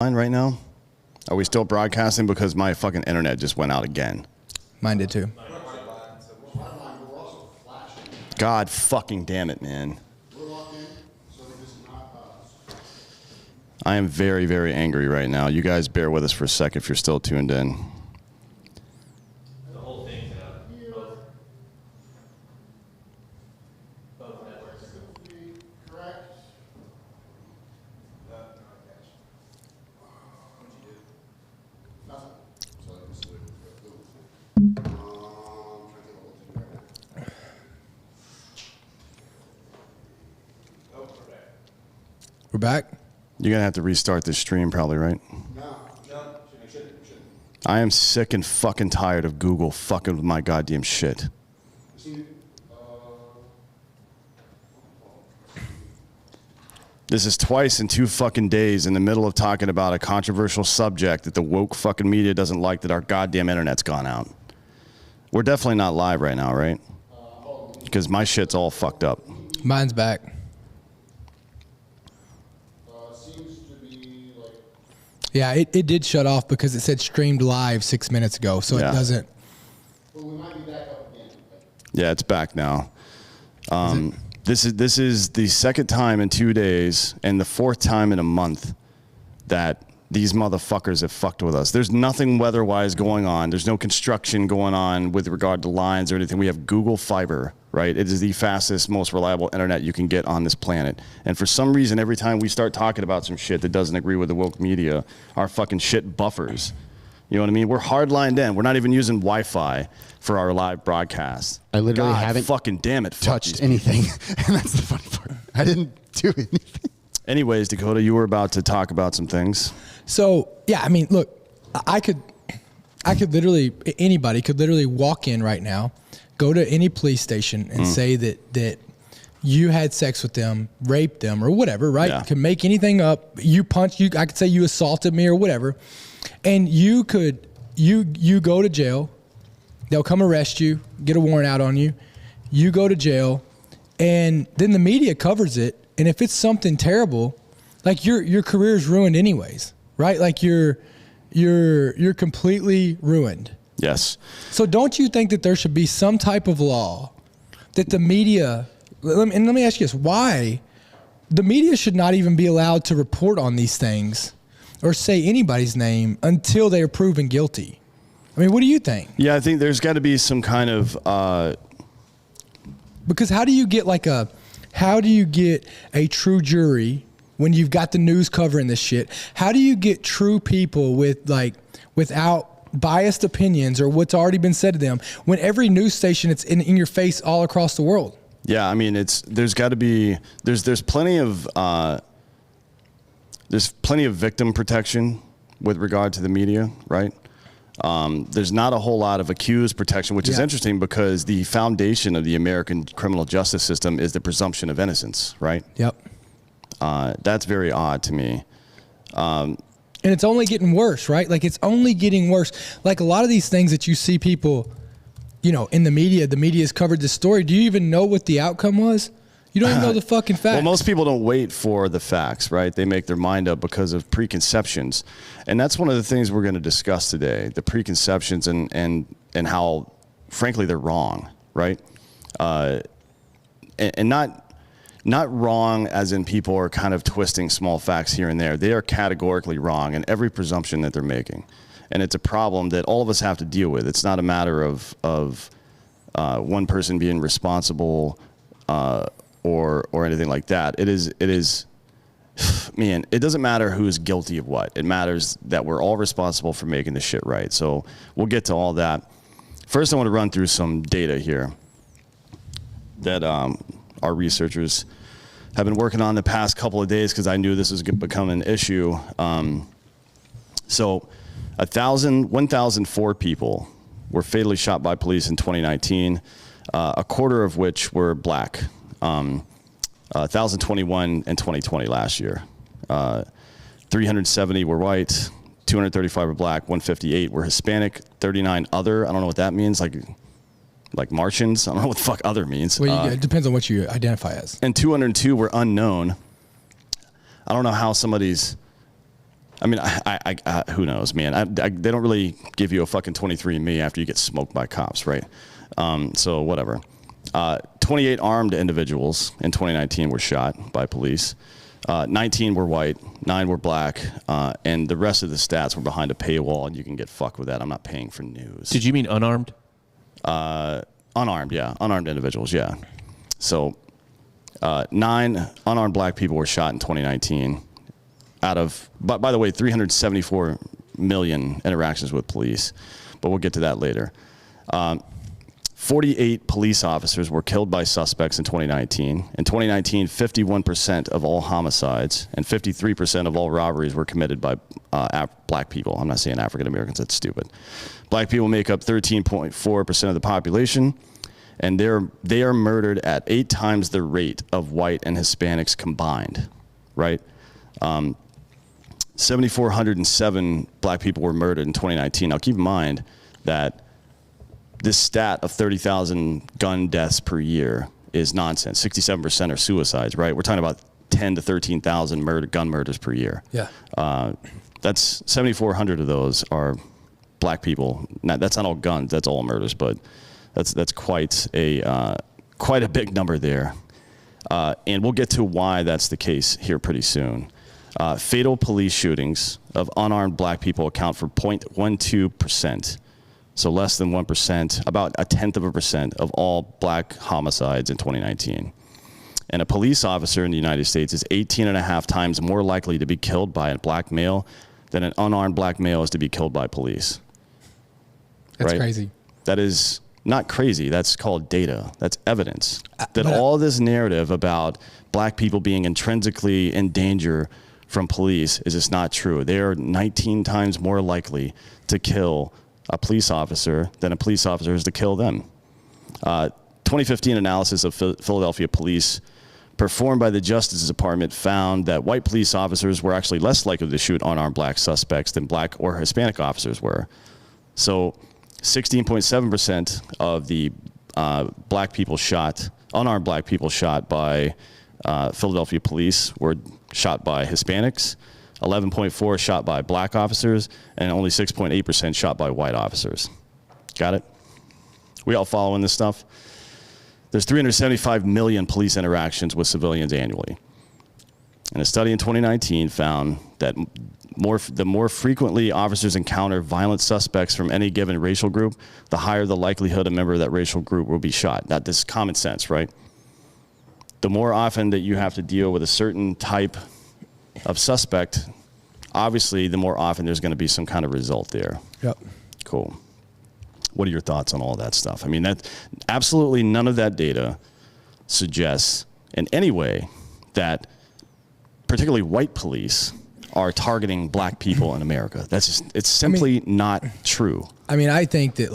Right now? Are we still broadcasting? Because my fucking internet just went out again. Mine did too. God fucking damn it, man. I am very, very angry right now. You guys bear with us for a sec if you're still tuned in. The whole thing's both networks. Correct. Nothing. So this is We're back. You're going to have to restart this stream probably, right? No. Shouldn't. I am sick and fucking tired of Google fucking with my goddamn shit. This is twice in 2 fucking days in the middle of talking about a controversial subject that the woke fucking media doesn't like, that our goddamn internet's gone out. We're definitely not live right now, right? Because my shit's all fucked up. Mine's back. Seems to be like. Yeah, it did shut off because it said streamed live 6 minutes ago, so Yeah. it doesn't. Well, we might be back up again. Yeah, it's back now. This is the second time in 2 days and the 4th time in a month that these motherfuckers have fucked with us. There's nothing weather-wise going on. There's no construction going on with regard to lines or anything. We have Google Fiber, right? It is the fastest, most reliable internet you can get on this planet. And for some reason, every time we start talking about some shit that doesn't agree with the woke media, our fucking shit buffers. You know what I mean? We're hardlined in. We're not even using Wi-Fi for our live broadcast. I literally God haven't fucking damn it, touched anything. And that's the funny part. I didn't do anything. Anyways, Dakota, you were about to talk about some things. So yeah, I mean, look, I could literally, anybody could literally walk in right now, go to any police station and say that you had sex with them, raped them, or whatever, right? Yeah. Could make anything up. You punched, I could say you assaulted me or whatever, and you go to jail. They'll come arrest you, get a warrant out on you. You go to jail, and then the media covers it. And if it's something terrible, like your career is ruined anyways, right? Like you're completely ruined. Yes. So don't you think that there should be some type of law that the media, and let me ask you this, why the media should not even be allowed to report on these things or say anybody's name until they are proven guilty? I mean, what do you think? Yeah, I think there's got to be some kind of... Because how do you get a true jury when you've got the news covering this shit? How do you get true people without biased opinions or what's already been said to them when every news station it's in your face all across the world? Yeah, I mean, there's got to be there's plenty of victim protection with regard to the media, right? There's not a whole lot of accused protection, which is interesting because the foundation of the American criminal justice system is the presumption of innocence, right? Yep. That's very odd to me. And it's only getting worse, right? Like it's only getting worse. Like a lot of these things that you see people, in the media's covered this story. Do you even know what the outcome was? You don't even know the fucking facts. Well, most people don't wait for the facts, right? They make their mind up because of preconceptions. And that's one of the things we're going to discuss today, the preconceptions and how, frankly, they're wrong, right? And not wrong as in people are kind of twisting small facts here and there. They are categorically wrong in every presumption that they're making. And it's a problem that all of us have to deal with. It's not a matter of one person being responsible or anything like that. It is, man, it doesn't matter who is guilty of what. It matters that we're all responsible for making this shit right. So we'll get to all that. First, I want to run through some data here that our researchers have been working on the past couple of days because I knew this was going to become an issue. So 1,004 people were fatally shot by police in 2019, a quarter of which were black. 1,021 in 2020 last year. 370 were white, 235 were black, 158 were Hispanic, 39 other. I don't know what that means, like Martians. I don't know what the fuck other means. Well, it depends on what you identify as. And 202 were unknown. I don't know how somebody's I mean, I who knows, man? They don't really give you a fucking 23andMe after you get smoked by cops, right? So whatever. 28 armed individuals in 2019 were shot by police. 19 were white, 9 were black, and the rest of the stats were behind a paywall, and you can get fucked with that. I'm not paying for news. Did you mean unarmed? Unarmed, yeah. Unarmed individuals, yeah. So 9 unarmed black people were shot in 2019 out of, by the way, 374 million interactions with police, but we'll get to that later. 48 police officers were killed by suspects in 2019. In 2019, 51% of all homicides and 53% of all robberies were committed by black people. I'm not saying African Americans, that's stupid. Black people make up 13.4% of the population, and they are murdered at 8 times the rate of white and Hispanics combined, right? 7,407 black people were murdered in 2019. Now keep in mind that this stat of 30,000 gun deaths per year is nonsense. 67% are suicides, right? We're talking about 10 to 13,000 gun murders per year. Yeah. That's 7,400 of those are black people. Now, that's not all guns, that's all murders, but that's quite a big number there. And we'll get to why that's the case here pretty soon. Fatal police shootings of unarmed black people account for 0.12%. So less than 1%, about 0.1% of all black homicides in 2019. And a police officer in the United States is 18.5 times more likely to be killed by a black male than an unarmed black male is to be killed by police. That's right? crazy. That is not crazy. That's called data. That's evidence. That all this narrative about black people being intrinsically in danger from police is just not true. They are 19 times more likely to kill a police officer than a police officer is to kill them. 2015 analysis of Philadelphia police performed by the Justice Department found that white police officers were actually less likely to shoot unarmed black suspects than black or Hispanic officers were. So 16.7% of the unarmed black people shot by Philadelphia police were shot by Hispanics, 11.4 shot by black officers, and only 6.8% shot by white officers. Got it? We all following this stuff? There's 375 million police interactions with civilians annually. And a study in 2019 found that the more frequently officers encounter violent suspects from any given racial group, the higher the likelihood a member of that racial group will be shot. Now, this is common sense, right? The more often that you have to deal with a certain type of suspect, obviously the more often there's going to be some kind of result there. Yep. Cool. What are your thoughts on all that stuff? I mean, that absolutely none of that data suggests in any way that particularly white police are targeting black people in America. That's just, it's simply not true. I mean, I think that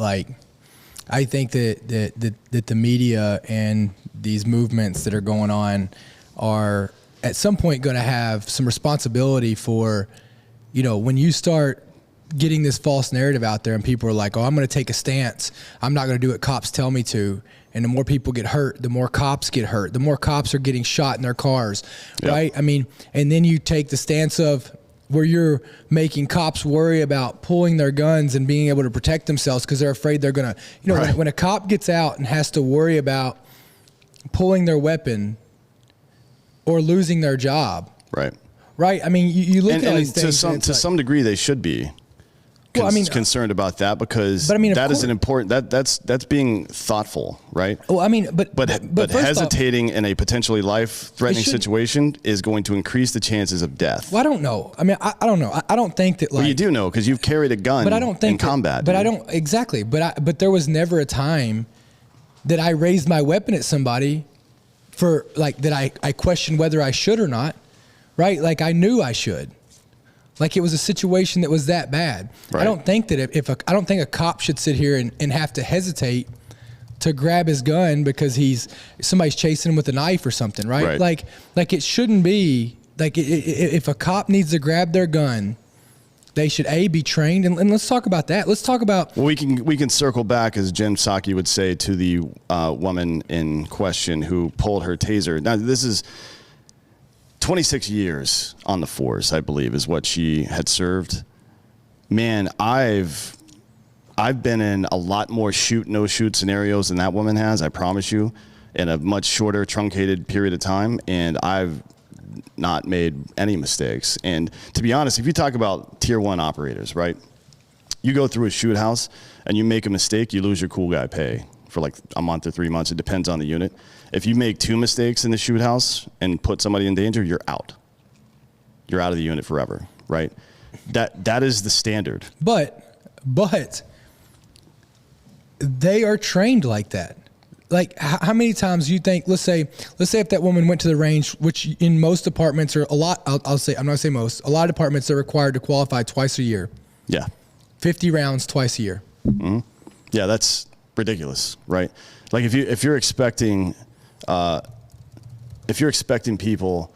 the media and these movements that are going on are at some point going to have some responsibility for, when you start getting this false narrative out there and people are like, oh, I'm going to take a stance. I'm not going to do what cops tell me to. And the more people get hurt, the more cops get hurt. The more cops are getting shot in their cars, right? I mean, and then you take the stance of where you're making cops worry about pulling their guns and being able to protect themselves because they're afraid they're going to, Right. when a cop gets out and has to worry about pulling their weapon or losing their job. Right. Right. I mean, you look at all these things. To some degree, they should be concerned about that because that is an important, that's being thoughtful, right? Well, I mean, but hesitating in a potentially life-threatening situation is going to increase the chances of death. Well, I don't know. I mean, I don't know. I don't think that Well, you do know because you've carried a gun in combat. But I don't, exactly. But there was never a time that I raised my weapon at somebody for that I questioned whether I should or not, right? Like I knew I should. Like it was a situation that was that bad. Right. I don't think that I don't think a cop should sit here and have to hesitate to grab his gun because somebody's chasing him with a knife or something, right? Like it shouldn't be like if a cop needs to grab their gun, they should be trained. And let's talk about that. Let's talk about. Well, we can circle back, as Jen Psaki would say, to the woman in question who pulled her taser. Now, this is 26 years on the force, I believe, is what she had served. Man, I've been in a lot more shoot, no shoot scenarios than that woman has, I promise you, in a much shorter, truncated period of time. And I've not made any mistakes. And to be honest, if you talk about tier 1 operators, right? You go through a shoot house and you make a mistake, you lose your cool guy pay for like a month or 3 months. It depends on the unit. If you make 2 mistakes in the shoot house and put somebody in danger, you're out. You're out of the unit forever, right? That is the standard. But they are trained like that. Like how many times you think, let's say if that woman went to the range, which in most departments are a lot, I'll say, I'm not gonna say most, a lot of departments are required to qualify twice a year. Yeah. 50 rounds twice a year. Mm-hmm. Yeah, that's ridiculous, right? Like if you're expecting people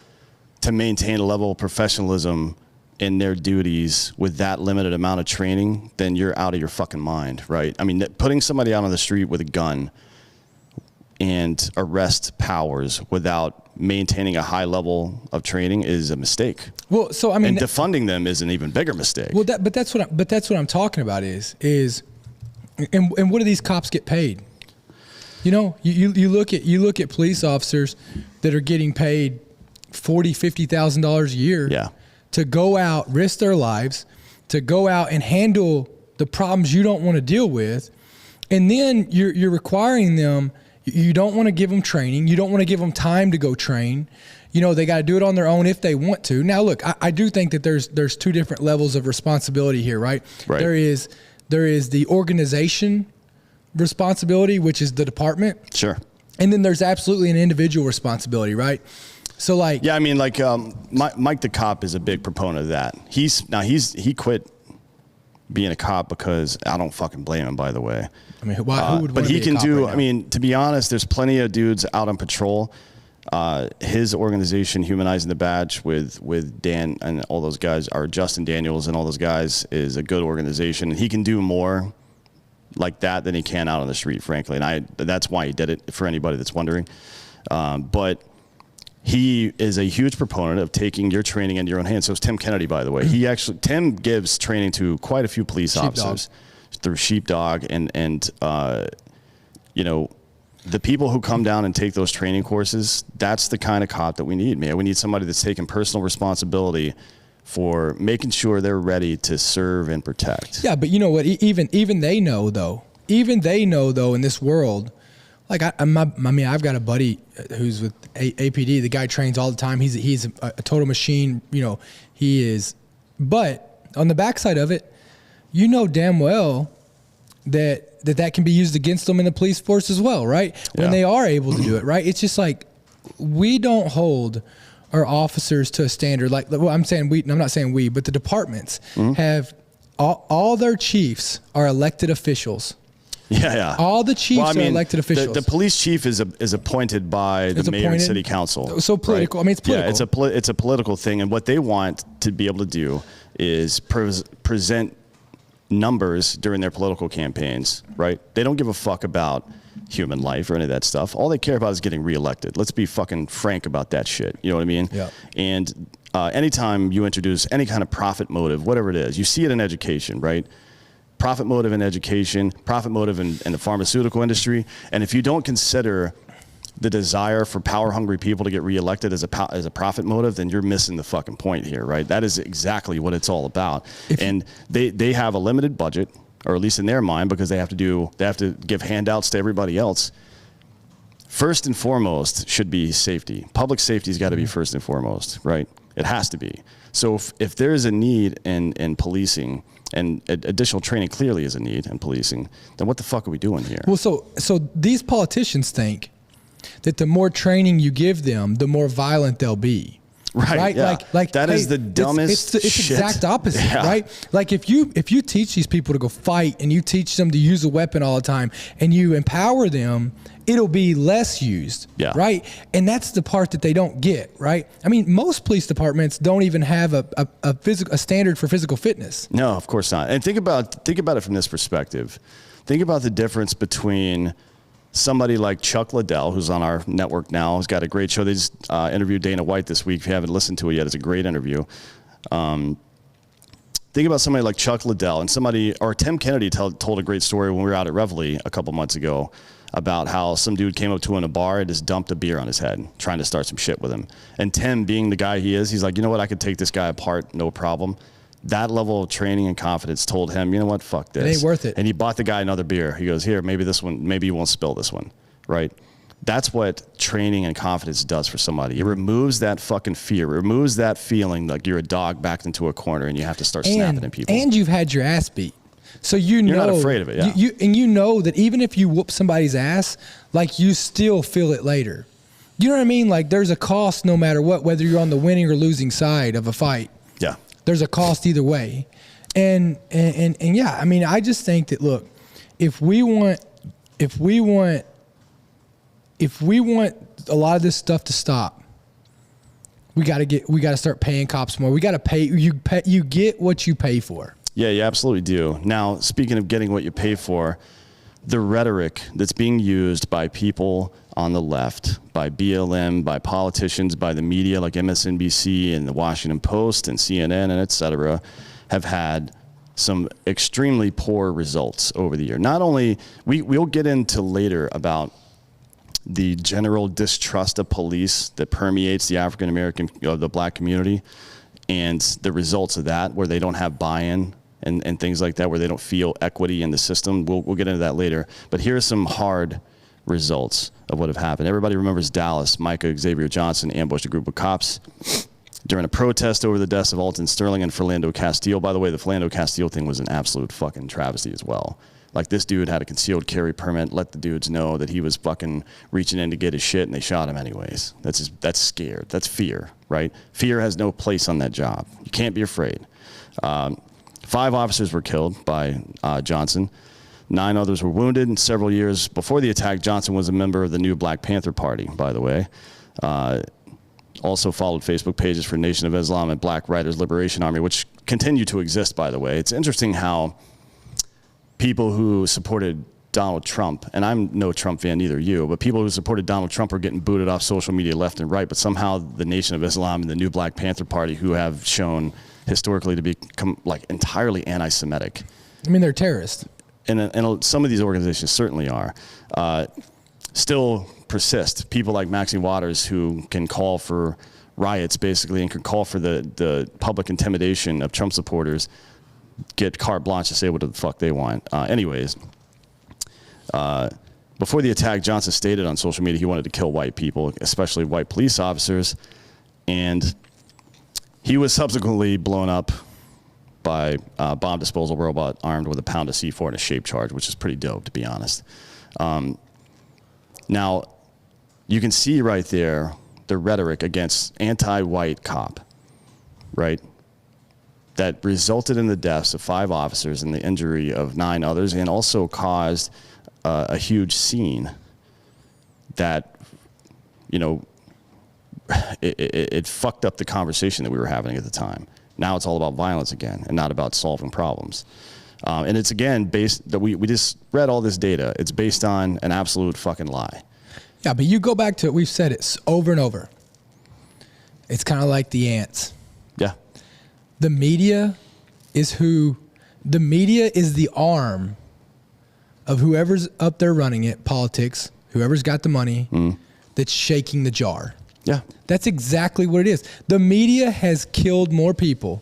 to maintain a level of professionalism in their duties with that limited amount of training, then you're out of your fucking mind, right? I mean, putting somebody out on the street with a gun and arrest powers without maintaining a high level of training is a mistake. Well, so I mean, and defunding them is an even bigger mistake. Well, but that's what I'm talking about is and what do these cops get paid? You know, you look at police officers that are getting paid $40,000-$50,000 a year. Yeah. To go out, risk their lives, to go out and handle the problems you don't want to deal with, and then you're requiring them. You don't want to give them training. You don't want to give them time to go train. You know, they got to do it on their own if they want to. Now, look, I do think that there's 2 different levels of responsibility here, right? Right. There is the organization responsibility, which is the department. Sure. And then there's absolutely an individual responsibility, right? So like, yeah, I mean, like Mike the cop is a big proponent of that. He quit being a cop because I don't fucking blame him, by the way. I mean, who would? But he can do. Right I mean, to be honest, there's plenty of dudes out on patrol. His organization, Humanizing the Badge, with Dan and all those guys, are Justin Daniels and all those guys, is a good organization. He can do more like that than he can out on the street, frankly. And that's why he did it, for anybody that's wondering. But he is a huge proponent of taking your training into your own hands. So is Tim Kennedy, by the way. Tim gives training to quite a few police officers through Sheepdog, and you know, the people who come down and take those training courses, that's the kind of cop that we need, man. We need somebody that's taking personal responsibility for making sure they're ready to serve and protect. Yeah, but you know what? Even they know though. Even they know though in this world. Like I mean, I've got a buddy who's with APD. The guy trains all the time. He's a total machine. You know, he is. But on the backside of it, you know damn well that can be used against them in the police force as well, right? When they are able to do it, right? It's just like we don't hold our officers to a standard. Like, well, I'm not saying we, but the departments have all their chiefs are elected officials. Yeah. All the chiefs are elected officials. The police chief is appointed by the mayor and city council. So political. Right? I mean, it's political. Yeah, it's a political thing, and what they want to be able to do is present numbers during their political campaigns. Right? They don't give a fuck about human life or any of that stuff. All they care about is getting reelected. Let's be fucking frank about that shit. You know what I mean? Yeah. And anytime you introduce any kind of profit motive, whatever it is, you see it in education, right? Profit motive in education, profit motive in the pharmaceutical industry. And if you don't consider the desire for power-hungry people to get reelected as a profit motive, then you're missing the fucking point here, right? That is exactly what it's all about. And they have a limited budget, or at least in their mind, because they have to give handouts to everybody else. First and foremost should be safety. Public safety's got to be first and foremost, right? It has to be. So if there is a need in policing, and additional training clearly is a need in policing, then what the fuck are we doing here? Well, so these politicians think that the more training you give them, the more violent they'll be. Right? Yeah. Like that is the dumbest it's shit. Exact opposite, right? Like if you teach these people to go fight and you teach them to use a weapon all the time and you empower them, it'll be less used, right? And that's the part that they don't get, right? I mean, most police departments don't even have a standard for physical fitness. No, of course not. And think about it from this perspective. Think about the difference between somebody like Chuck Liddell, who's on our network now, has got a great show. They just interviewed Dana White this week. If you haven't listened to it yet, it's a great interview. Think about somebody like Chuck Liddell and or Tim Kennedy told a great story when we were out at Reveille a couple months ago about how some dude came up to him in a bar and just dumped a beer on his head, trying to start some shit with him. And Tim, being the guy he is, he's like, you know what, I could take this guy apart, no problem. That level of training and confidence told him, you know what, fuck this. It ain't worth it. And he bought the guy another beer. He goes, here, maybe you won't spill this one, right? That's what training and confidence does for somebody. It removes that fucking fear. It removes that feeling like you're a dog backed into a corner and you have to start snapping at people. And you've had your ass beat. So you're not afraid of it, yeah. You know that even if you whoop somebody's ass, like you still feel it later. You know what I mean? Like there's a cost no matter what, whether you're on the winning or losing side of a fight. Yeah. There's a cost either way. And yeah, I mean, I just think that, look, if we want a lot of this stuff to stop, we got to start paying cops more. We got to pay. You get what you pay for. Yeah, you absolutely do. Now, speaking of getting what you pay for, the rhetoric that's being used by people on the left, by BLM, by politicians, by the media like MSNBC and the Washington Post and CNN and et cetera, have had some extremely poor results over the year. Not only, we'll get into later about the general distrust of police that permeates the African American, the black community, and the results of that, where they don't have buy-in and things like that, where they don't feel equity in the system. We'll get into that later. But here are some hard results of what have happened. Everybody remembers Dallas. Micah Xavier Johnson ambushed a group of cops during a protest over the deaths of Alton Sterling and Philando Castile. By the way, the Philando Castile thing was an absolute fucking travesty as well. Like, this dude had a concealed carry permit, let the dudes know that he was fucking reaching in to get his shit, and they shot him anyways. That's scared. That's fear, right? Fear has no place on that job. You can't be afraid. 5 officers were killed by Johnson. 9 others were wounded. And several years before the attack, Johnson was a member of the new Black Panther Party, by the way. Also followed Facebook pages for Nation of Islam and Black Writers Liberation Army, which continue to exist, by the way. It's interesting how people who supported Donald Trump, and I'm no Trump fan, neither you, but people who supported Donald Trump are getting booted off social media left and right, but somehow the Nation of Islam and the new Black Panther Party, who have shown historically to become like entirely anti-Semitic. I mean, they're terrorists. And some of these organizations certainly are, still persist. People like Maxine Waters, who can call for riots basically and can call for the public intimidation of Trump supporters, get carte blanche to say what the fuck they want. Anyways, before the attack, Johnson stated on social media he wanted to kill white people, especially white police officers, and he was subsequently blown up by a bomb disposal robot armed with a pound of C4 and a shape charge, which is pretty dope, to be honest. Now, you can see right there the rhetoric against anti-white cop, right? That resulted in the deaths of 5 officers and the injury of 9 others, and also caused a huge scene that, you know, it fucked up the conversation that we were having at the time. Now it's all about violence again and not about solving problems. And it's, again, based that we just read all this data. It's based on an absolute fucking lie. Yeah, but you go back to it. We've said it over and over. It's kind of like the ants. Yeah. The media is the arm of whoever's up there running it, politics, whoever's got the money, that's shaking the jar. Yeah. That's exactly what it is. The media has killed more people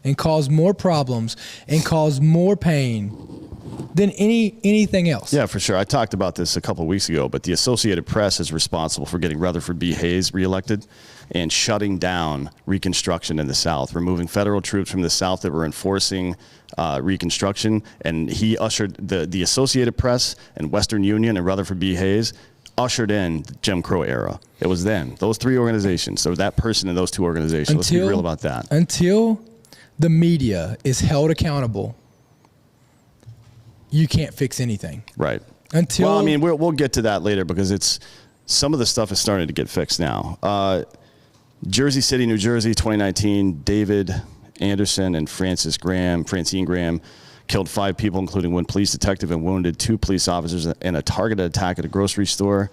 and caused more problems and caused more pain than anything else. Yeah, for sure. I talked about this a couple of weeks ago, but the Associated Press is responsible for getting Rutherford B. Hayes reelected and shutting down Reconstruction in the South, removing federal troops from the South that were enforcing Reconstruction. And he ushered the Associated Press and Western Union and Rutherford B. Hayes ushered in the Jim Crow era. It was them, those 3 organizations. So that person in those 2 organizations. Let's be real about that. Until the media is held accountable, you can't fix anything. Right. Well, I mean, we'll get to that later, because some of the stuff is starting to get fixed now. Jersey City, New Jersey, 2019, David Anderson and Francine Graham killed 5 people, including one police detective, and wounded 2 police officers in a targeted attack at a grocery store.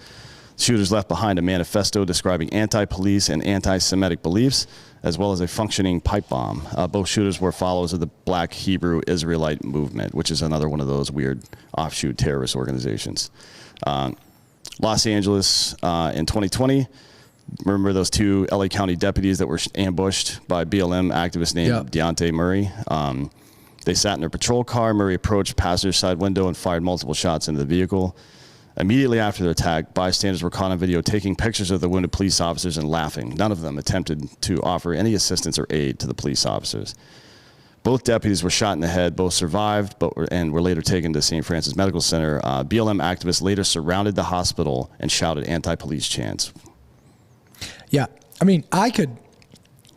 Shooters left behind a manifesto describing anti-police and anti-Semitic beliefs, as well as a functioning pipe bomb. Both shooters were followers of the Black Hebrew Israelite movement, which is another one of those weird offshoot terrorist organizations. Los Angeles in 2020, remember those 2 LA County deputies that were ambushed by BLM activist named Deontay Murray? They sat in their patrol car. Murray approached passenger side window and fired multiple shots into the vehicle. Immediately after the attack, bystanders were caught on video taking pictures of the wounded police officers and laughing. None of them attempted to offer any assistance or aid to the police officers. Both deputies were shot in the head. Both survived and were later taken to St. Francis Medical Center. BLM activists later surrounded the hospital and shouted anti-police chants. Yeah, I mean, I could.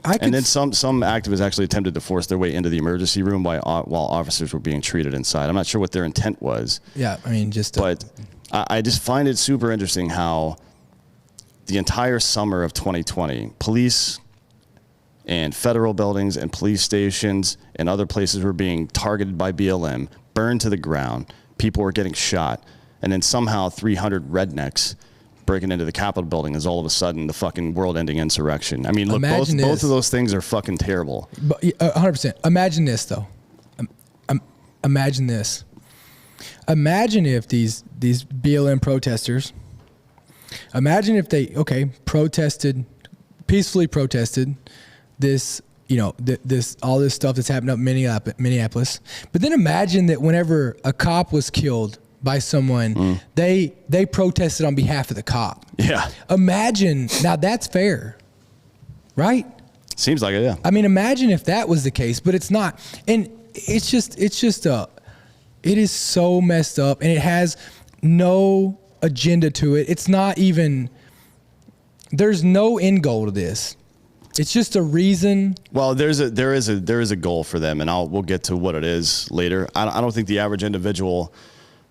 And then some activists actually attempted to force their way into the emergency room while officers were being treated inside. I'm not sure what their intent was. Yeah, I mean, but I just find it super interesting how the entire summer of 2020, police and federal buildings and police stations and other places were being targeted by BLM, burned to the ground, people were getting shot, and then somehow 300 rednecks breaking into the Capitol building is all of a sudden the fucking world-ending insurrection. I mean, look, both of those things are fucking terrible. 100%. Imagine this, though. Imagine this. Imagine if these BLM protesters, imagine if they, peacefully protested this, this all this stuff that's happened up in Minneapolis. But then imagine that whenever a cop was killed by someone, they protested on behalf of the cop. Yeah. Imagine, now that's fair, right? Seems like it, yeah. I mean, imagine if that was the case, but it's not. And it is so messed up, and it has no agenda to it. It's not even, there's no end goal to this. It's just a reason. Well, there is a goal for them, and we'll get to what it is later. I don't think the average individual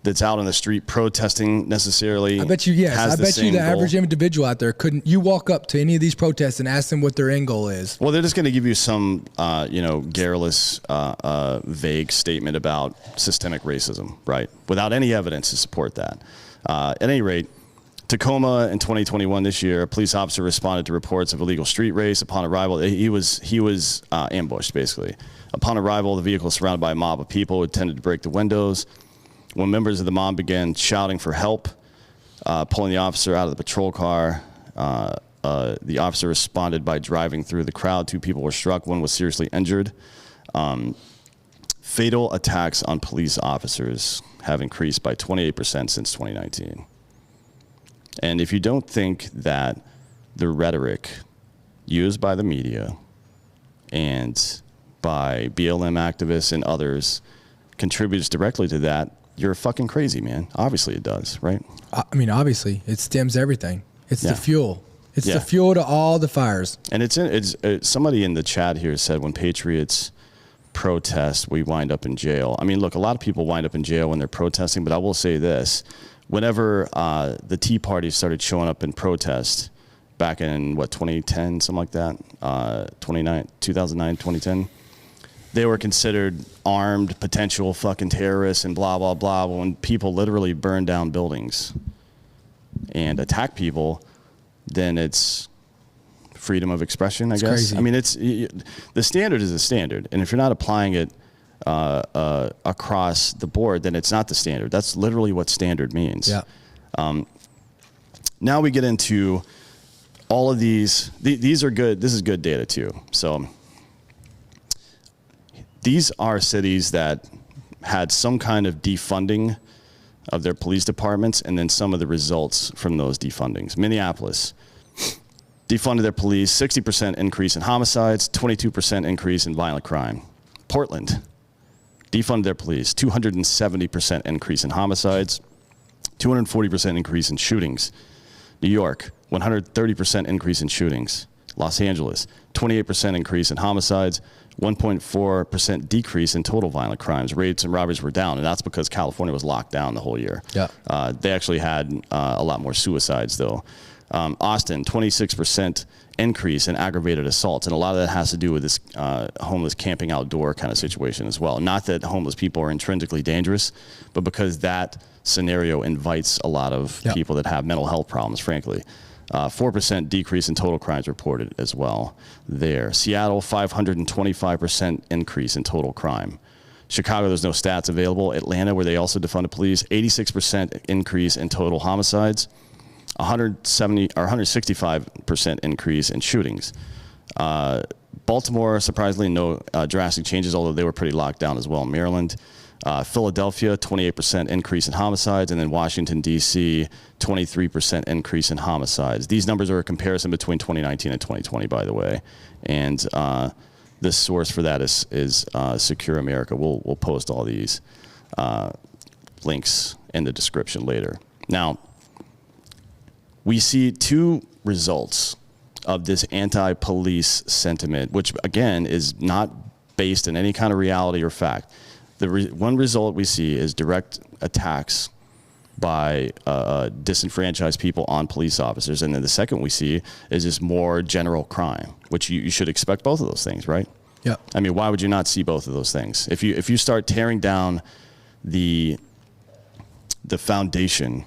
that's out on the street protesting necessarily. I bet you, yes. I bet you the average individual out there couldn't. You walk up to any of these protests and ask them what their end goal is. Well, they're just going to give you some, garrulous, vague statement about systemic racism, right? Without any evidence to support that. At any rate, Tacoma in 2021 this year, a police officer responded to reports of illegal street race. Upon arrival, he was ambushed, basically. Upon arrival, the vehicle was surrounded by a mob of people who attempted to break the windows. When members of the mob began shouting for help, pulling the officer out of the patrol car, the officer responded by driving through the crowd. 2 people were struck. 1 was seriously injured. Fatal attacks on police officers have increased by 28% since 2019. And if you don't think that the rhetoric used by the media and by BLM activists and others contributes directly to that, you're fucking crazy, man. Obviously it does, right? I mean, obviously it stems everything. It's the fuel. It's the fuel to all the fires. And it's somebody in the chat here said when patriots protest, we wind up in jail. I mean, look, a lot of people wind up in jail when they're protesting, but I will say this. Whenever the Tea Party started showing up in protest back in, 2010, something like that, 2009, 2010, they were considered armed potential fucking terrorists and blah, blah, blah. When people literally burn down buildings and attack people, then it's freedom of expression, I guess. Crazy. I mean, the standard is a standard. And if you're not applying it across the board, then it's not the standard. That's literally what standard means. Yeah. Now we get into all of these. These are good. This is good data too. So these are cities that had some kind of defunding of their police departments, and then some of the results from those defundings. Minneapolis defunded their police, 60% increase in homicides, 22% increase in violent crime. Portland defunded their police, 270% increase in homicides, 240% increase in shootings. New York, 130% increase in shootings. Los Angeles, 28% increase in homicides, 1.4% decrease in total violent crimes. Rapes and robberies were down, and that's because California was locked down the whole year. Yeah. They actually had a lot more suicides, though. Austin, 26% increase in aggravated assaults. And a lot of that has to do with this homeless camping outdoor kind of situation as well. Not that homeless people are intrinsically dangerous, but because that scenario invites a lot of people that have mental health problems, frankly. 4% decrease in total crimes reported as well there. Seattle, 525% increase in total crime. Chicago, there's no stats available. Atlanta, where they also defunded police, 86% increase in total homicides, 165% increase in shootings. Baltimore, surprisingly, no drastic changes, although they were pretty locked down as well. Maryland, Philadelphia, 28% increase in homicides, and then Washington, D.C., 23% increase in homicides. These numbers are a comparison between 2019 and 2020, by the way. And the source for that is Secure America. We'll post all these links in the description later. Now, we see two results of this anti-police sentiment, which, again, is not based in any kind of reality or fact. The one result we see is direct attacks by disenfranchised people on police officers. And then the second we see is just more general crime, which you should expect both of those things, right? Yeah. I mean, why would you not see both of those things? If you start tearing down the foundation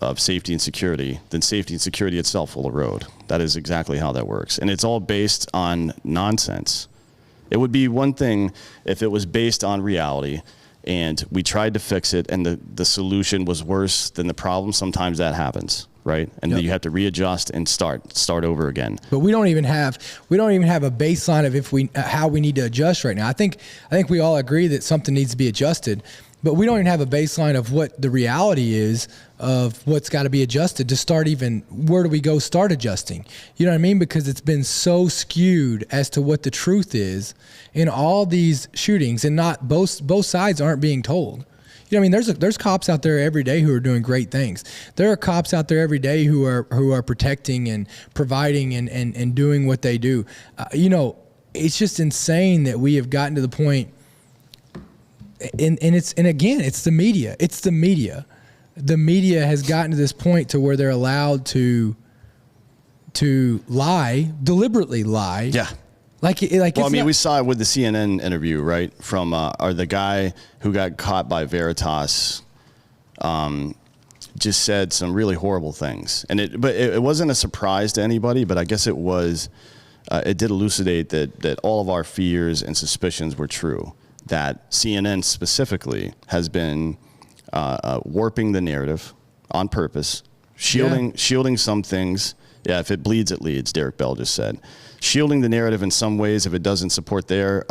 of safety and security, then safety and security itself will erode. That is exactly how that works. And it's all based on nonsense. It would be one thing if it was based on reality and we tried to fix it and the solution was worse than the problem. Sometimes that happens, right? And then you have to readjust and start over again. But we don't even have a baseline of how we need to adjust right now. I think we all agree that something needs to be adjusted, but we don't even have a baseline of what the reality is of what's got to be adjusted to start even, where do we go start adjusting? You know what I mean? Because it's been so skewed as to what the truth is in all these shootings, and not both sides aren't being told. You know what I mean? There's cops out there every day who are doing great things. There are cops out there every day who are protecting and providing and doing what they do. It's just insane that we have gotten to the point, and again, it's the media. It's the media. The media has gotten to this point to where they're allowed to lie, deliberately lie. Yeah. We saw it with the CNN interview, right? From the guy who got caught by Veritas, just said some really horrible things, but it wasn't a surprise to anybody. But I guess it was. It did elucidate that all of our fears and suspicions were true. That CNN specifically has been warping the narrative on purpose, shielding some things. Yeah, if it bleeds, it leads, Derek Bell just said. Shielding the narrative in some ways if it doesn't support their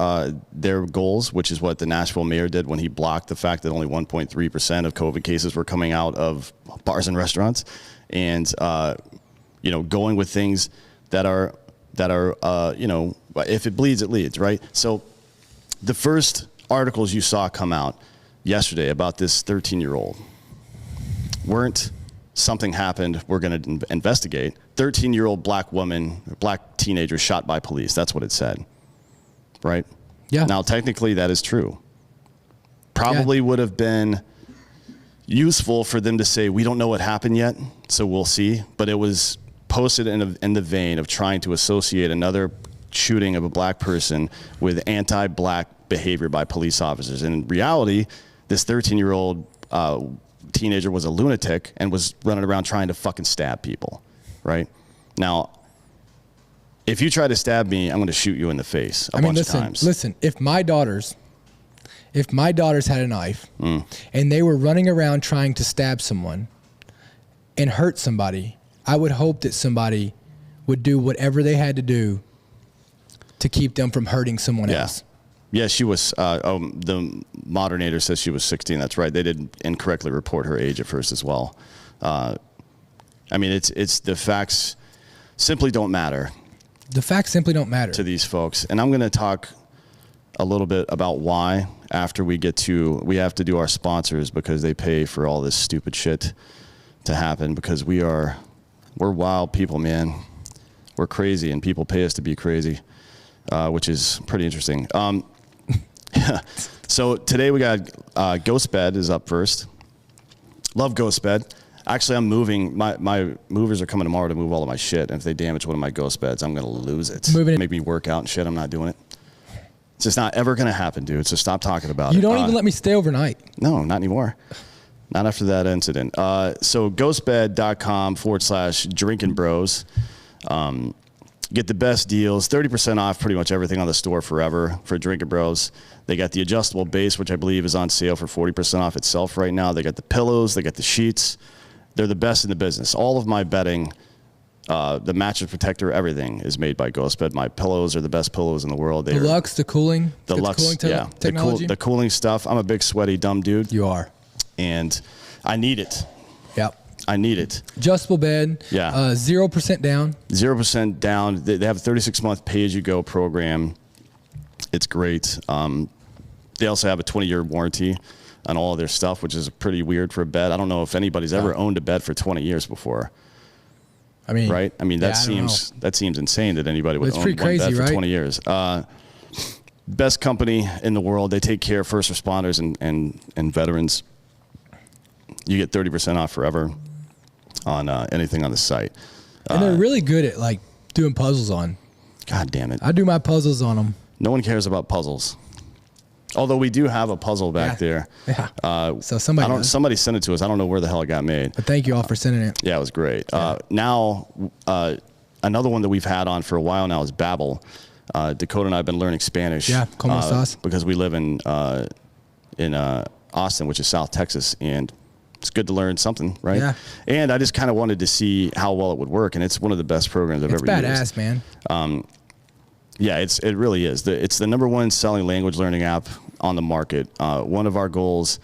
goals, which is what the Nashville mayor did when he blocked the fact that only 1.3% of COVID cases were coming out of bars and restaurants, and going with things that are if it bleeds, it leads, right? So the first articles you saw come out yesterday about this 13-year-old weren't something happened, we're going to investigate. 13-year-old black teenager shot by police. That's what it said, right? Yeah. Now, technically, that is true. Probably would have been useful for them to say, we don't know what happened yet, so we'll see. But it was posted in the vein of trying to associate another shooting of a black person with anti-black behavior by police officers. And in reality, this 13-year-old teenager was a lunatic and was running around trying to fucking stab people, right? Now, if you try to stab me, I'm going to shoot you in the face a bunch of times. Listen, if my daughters had a knife and they were running around trying to stab someone and hurt somebody, I would hope that somebody would do whatever they had to do to keep them from hurting someone else. Yeah, she was, the moderator says she was 16. That's right. They did incorrectly report her age at first as well. It's the facts simply don't matter. The facts simply don't matter to these folks. And I'm going to talk a little bit about why after we have to do our sponsors, because they pay for all this stupid shit to happen, because we're wild people, man. We're crazy and people pay us to be crazy, which is pretty interesting. So today we got Ghostbed is up first. Love Ghostbed. Actually, I'm moving. My movers are coming tomorrow to move all of my shit. And if they damage one of my ghost beds, I'm gonna lose it. Moving it. Make me work out and shit. I'm not doing it. It's just not ever gonna happen, dude. So stop talking about it. You don't even let me stay overnight. No, not anymore. Not after that incident. So ghostbed.com/drinking bros. Get the best deals, 30% off pretty much everything on the store forever for Drinking Bros. They got the adjustable base, which I believe is on sale for 40% off itself right now. They got the pillows, they got the sheets. They're the best in the business. All of my bedding, the mattress protector, everything is made by Ghostbed. My pillows are the best pillows in the world. The Lux, the cooling, technology. The cooling stuff. I'm a big sweaty dumb dude. You are. And I need it. Yep. I need it. Adjustable bed. Yeah. 0% down. 0% down. They have a 36-month pay-as-you-go program. It's great. They also have a 20-year warranty on all of their stuff, which is pretty weird for a bed. I don't know if anybody's ever owned a bed for 20 years before. I mean, right? I mean, that seems insane that anybody would own one bed for 20 years. Best company in the world. They take care of first responders and veterans. You get 30% off forever on anything on the site. And they're really good at like doing puzzles on. God damn it. I do my puzzles on them. No one cares about puzzles. Although we do have a puzzle back there. Yeah. So somebody sent it to us. I don't know where the hell it got made. But thank you all for sending it. Yeah, it was great. Yeah. Now, another one that we've had on for a while now is Babbel. Dakota and I have been learning Spanish. Yeah, como estás? Because we live in Austin, which is South Texas, and it's good to learn something, right? Yeah. And I just kind of wanted to see how well it would work, and it's one of the best programs I've ever used. It's badass, man. Yeah, it really is. It's the #1 selling language learning app on the market. One of our goals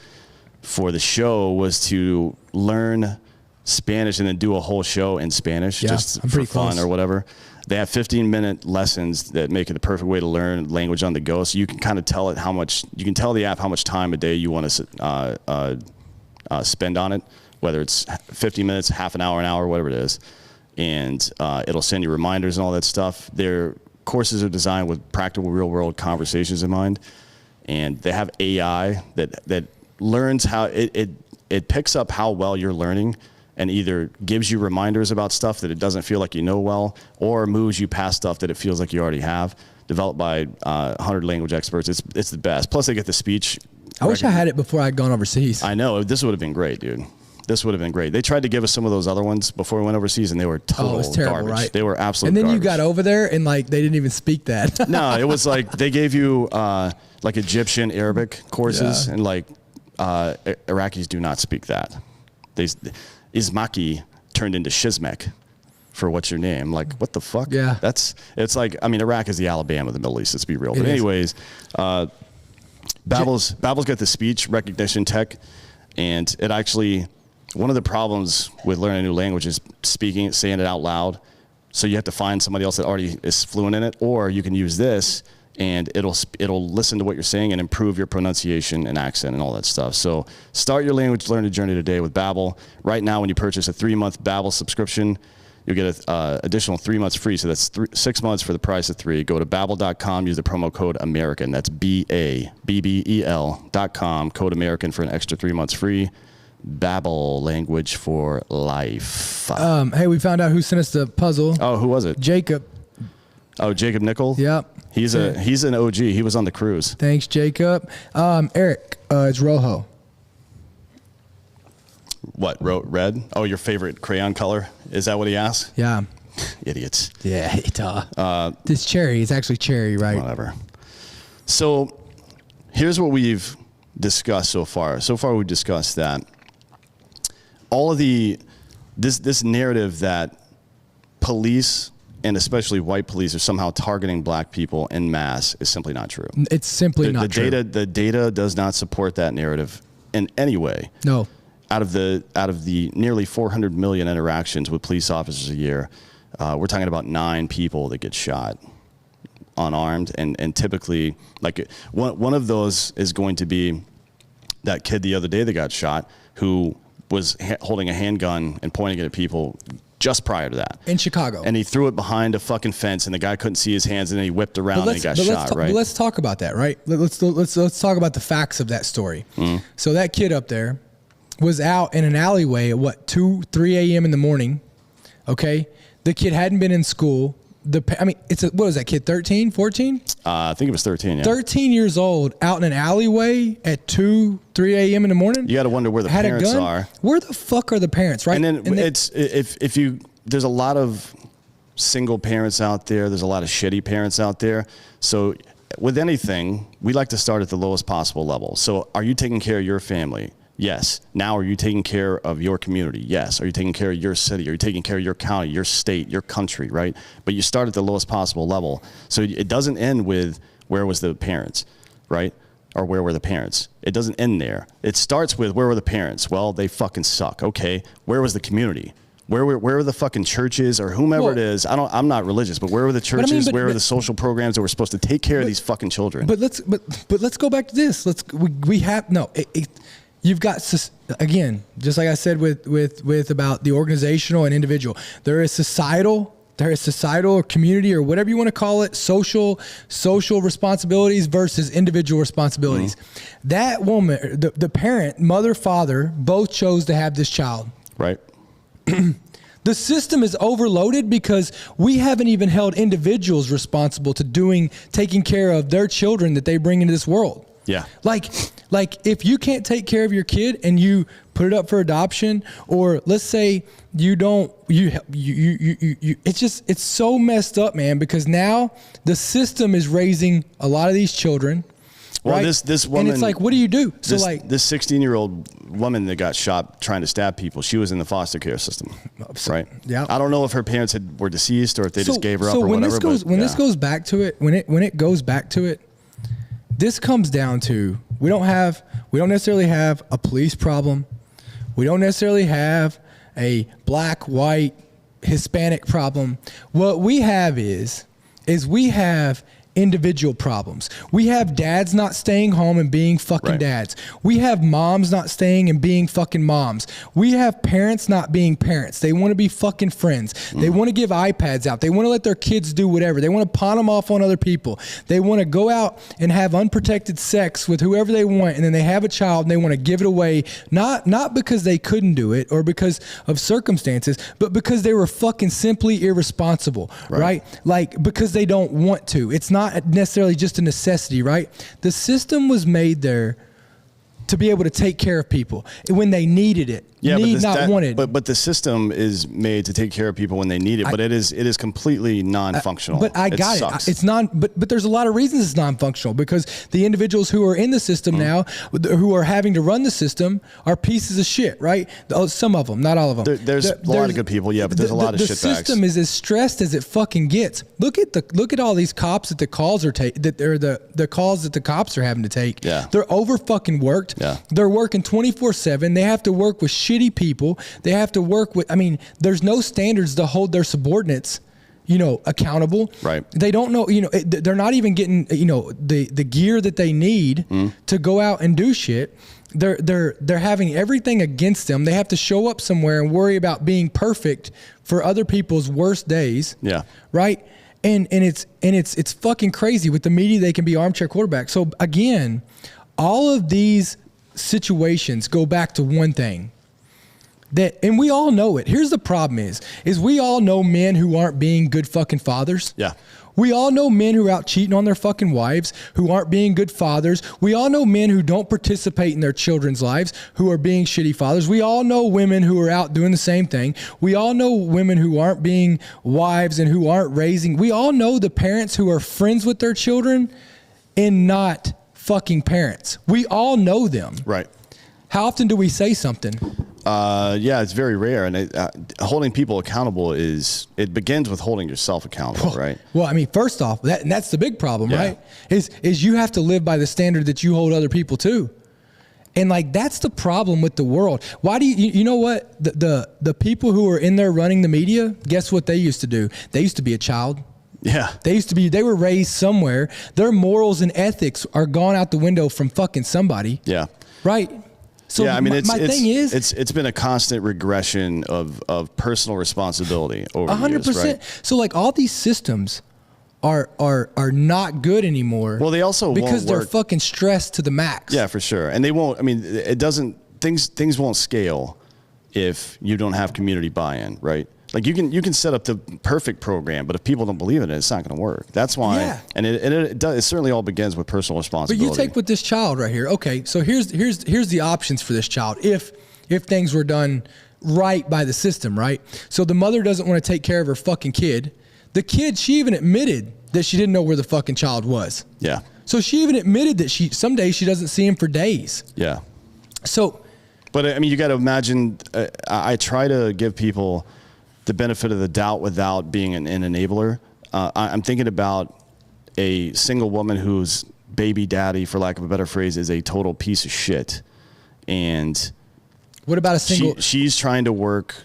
for the show was to learn Spanish and then do a whole show in Spanish, just for fun or whatever. They have 15-minute lessons that make it the perfect way to learn language on the go. So you can kind of tell it you can tell the app how much time a day you want to spend on it, whether it's 50 minutes, half an hour, whatever it is. And it'll send you reminders and all that stuff. Their courses are designed with practical real-world conversations in mind. And they have AI that learns how it picks up how well you're learning and either gives you reminders about stuff that it doesn't feel like you know well, or moves you past stuff that it feels like you already have. Developed by 100 language experts. It's the best. Plus they get the speech. I wish I had it before I'd gone overseas. I know. This would have been great, dude. This would have been great. They tried to give us some of those other ones before we went overseas, and they were total terrible, garbage. right? They were absolute And then garbage. you got over there, and like they didn't even speak that. No, it was like they gave you like Egyptian Arabic courses, and like Iraqis do not speak that. Ismaki turned into Shizmek for what's your name. Like, what the fuck? Yeah. It's like, I mean, Iraq is the Alabama of the Middle East, let's be real. But anyways, Babbel's got the speech recognition tech, and it actually, one of the problems with learning a new language is saying it out loud. So you have to find somebody else that already is fluent in it, or you can use this and it'll listen to what you're saying and improve your pronunciation and accent and all that stuff. So start your language learning journey today with Babbel. Right now, when you purchase a 3-month Babbel subscription, you'll get an additional 3 months free. So that's 6 months for the price of 3. Go to Babbel.com, use the promo code American. That's BABBEL.com, code American for an extra 3 months free. Babbel, language for life. Hey, we found out who sent us the puzzle. Oh, who was it? Jacob. Oh, Jacob Nickel? Yep. He's an OG. He was on the cruise. Thanks, Jacob. Eric, it's Rojo. What, red? Oh, your favorite crayon color? Is that what he asked? Yeah. Idiots. Yeah, it's cherry. It's actually cherry, right? Whatever. So here's what we've discussed so far. So far we've discussed that all of this narrative that police, and especially white police, are somehow targeting black people en masse is simply not true. It's simply not true. The data does not support that narrative in any way. No. Out of the nearly 400 million interactions with police officers a year, we're talking about 9 people that get shot unarmed, and typically, like one of those is going to be that kid the other day that got shot, who was holding a handgun and pointing it at people just prior to that. In Chicago. And he threw it behind a fucking fence, and the guy couldn't see his hands, and then he whipped around and he got shot, right? But let's talk about that, right? Let's talk about the facts of that story. Mm-hmm. So that kid up there, was out in an alleyway at what, 2, 3 a.m. in the morning. Okay. The kid hadn't been in school. What was that kid, 13, 14? I think it was 13, yeah. 13 years old, out in an alleyway at 2, 3 a.m. in the morning. You got to wonder where the had parents a gun. are. Where the fuck are the parents, right? And then there's a lot of single parents out there. There's a lot of shitty parents out there. So with anything, we like to start at the lowest possible level. So are you taking care of your family? Yes. Now, are you taking care of your community? Yes. Are you taking care of your city? Are you taking care of your county, your state, your country, right? But you start at the lowest possible level. So it doesn't end with where was the parents, right? Or where were the parents? It doesn't end there. It starts with where were the parents? Well, they fucking suck. Okay. Where was the community? Where were the fucking churches or whomever it is? I'm not religious, but where were the churches? Where were the social programs that were supposed to take care of these fucking children? But let's go back to this. You've got, again, just like I said with about the organizational and individual, there is societal or community or whatever you want to call it, social responsibilities versus individual responsibilities. Mm-hmm. That woman, the parent, mother, father, both chose to have this child. Right. The system is overloaded because we haven't even held individuals responsible to taking care of their children that they bring into this world. Yeah. Like if you can't take care of your kid and you put it up for adoption, or let's say you don't, it's so messed up, man, because now the system is raising a lot of these children. Well, right? this woman, and it's like, what do you do? So this 16-year-old woman that got shot trying to stab people, she was in the foster care system, right? Yeah. I don't know if her parents were deceased or if they just gave her up or whatever. This goes back to it, when it goes back to it, this comes down to we don't necessarily have a police problem. We don't necessarily have a black, white, Hispanic problem. What we have is we have individual problems. We have dads not staying home and being fucking dads. We have moms not staying and being fucking moms. We have parents not being parents. They want to be fucking friends. They want to give iPads out. They want to let their kids do whatever. They want to pawn them off on other people. They want to go out and have unprotected sex with whoever they want, and then they have a child and they want to give it away, not because they couldn't do it or because of circumstances, but because they were fucking simply irresponsible, right? Like, because they don't want to. It's not necessarily just a necessity, right? The system was made there to be able to take care of people when they needed it. Wanted. But the system is made to take care of people when they need it. But it is completely non-functional. But I got it. It's But there's a lot of reasons it's non-functional, because the individuals who are in the system now, who are having to run the system, are pieces of shit. Right? Some of them, not all of them. There's a lot of good people, yeah, but there's a lot of shitbags. The system is as stressed as it fucking gets. Look at all these cops that the calls are the calls that the cops are having to take. Yeah. They're over fucking worked. Yeah. They're working 24/7. They have to work with shitty people. They have to work with, there's no standards to hold their subordinates, accountable. Right. They don't know, they're not even getting, the gear that they need to go out and do shit. They're having everything against them. They have to show up somewhere and worry about being perfect for other people's worst days. Yeah. Right. And it's fucking crazy. With the media, they can be armchair quarterbacks. So again, all of these situations go back to one thing. And we all know it. Here's the problem is we all know men who aren't being good fucking fathers. Yeah. We all know men who are out cheating on their fucking wives, who aren't being good fathers. We all know men who don't participate in their children's lives, who are being shitty fathers. We all know women who are out doing the same thing. We all know women who aren't being wives and who aren't raising. We all know the parents who are friends with their children and not fucking parents. We all know them. Right. How often do we say something? Yeah, it's very rare. And holding people accountable it begins with holding yourself accountable, right? Well, first off, that's the big problem, right? Is you have to live by the standard that you hold other people to. And that's the problem with the world. Why do you know what? The people who are in there running the media, guess what they used to do? They used to be a child. Yeah. They were raised somewhere. Their morals and ethics are gone out the window from fucking somebody. Yeah. Right. So yeah, my thing is, it's been a constant regression of personal responsibility over 100%. Years, right? So all these systems are not good anymore. Well, they also because won't they're work. fucking stressed to the max. Yeah, for sure. And they won't. It doesn't things won't scale if you don't have community buy-in, right? Like you can set up the perfect program, but if people don't believe in it, it's not going to work. That's why, Yeah. and it certainly all begins with personal But responsibility. you take with this child right here. Okay, so here's the options for this child if things were done right by the system, right? So the mother doesn't want to take care of her fucking kid. The kid, she even admitted that she didn't know where the fucking child was. Yeah. So she even admitted that some days she doesn't see him for days. Yeah. So, But I mean, you got to imagine. I try to give people the benefit of the doubt without being an enabler. I'm thinking about a single woman whose baby daddy, for lack of a better phrase, is a total piece of shit, and what about a single? She's trying to work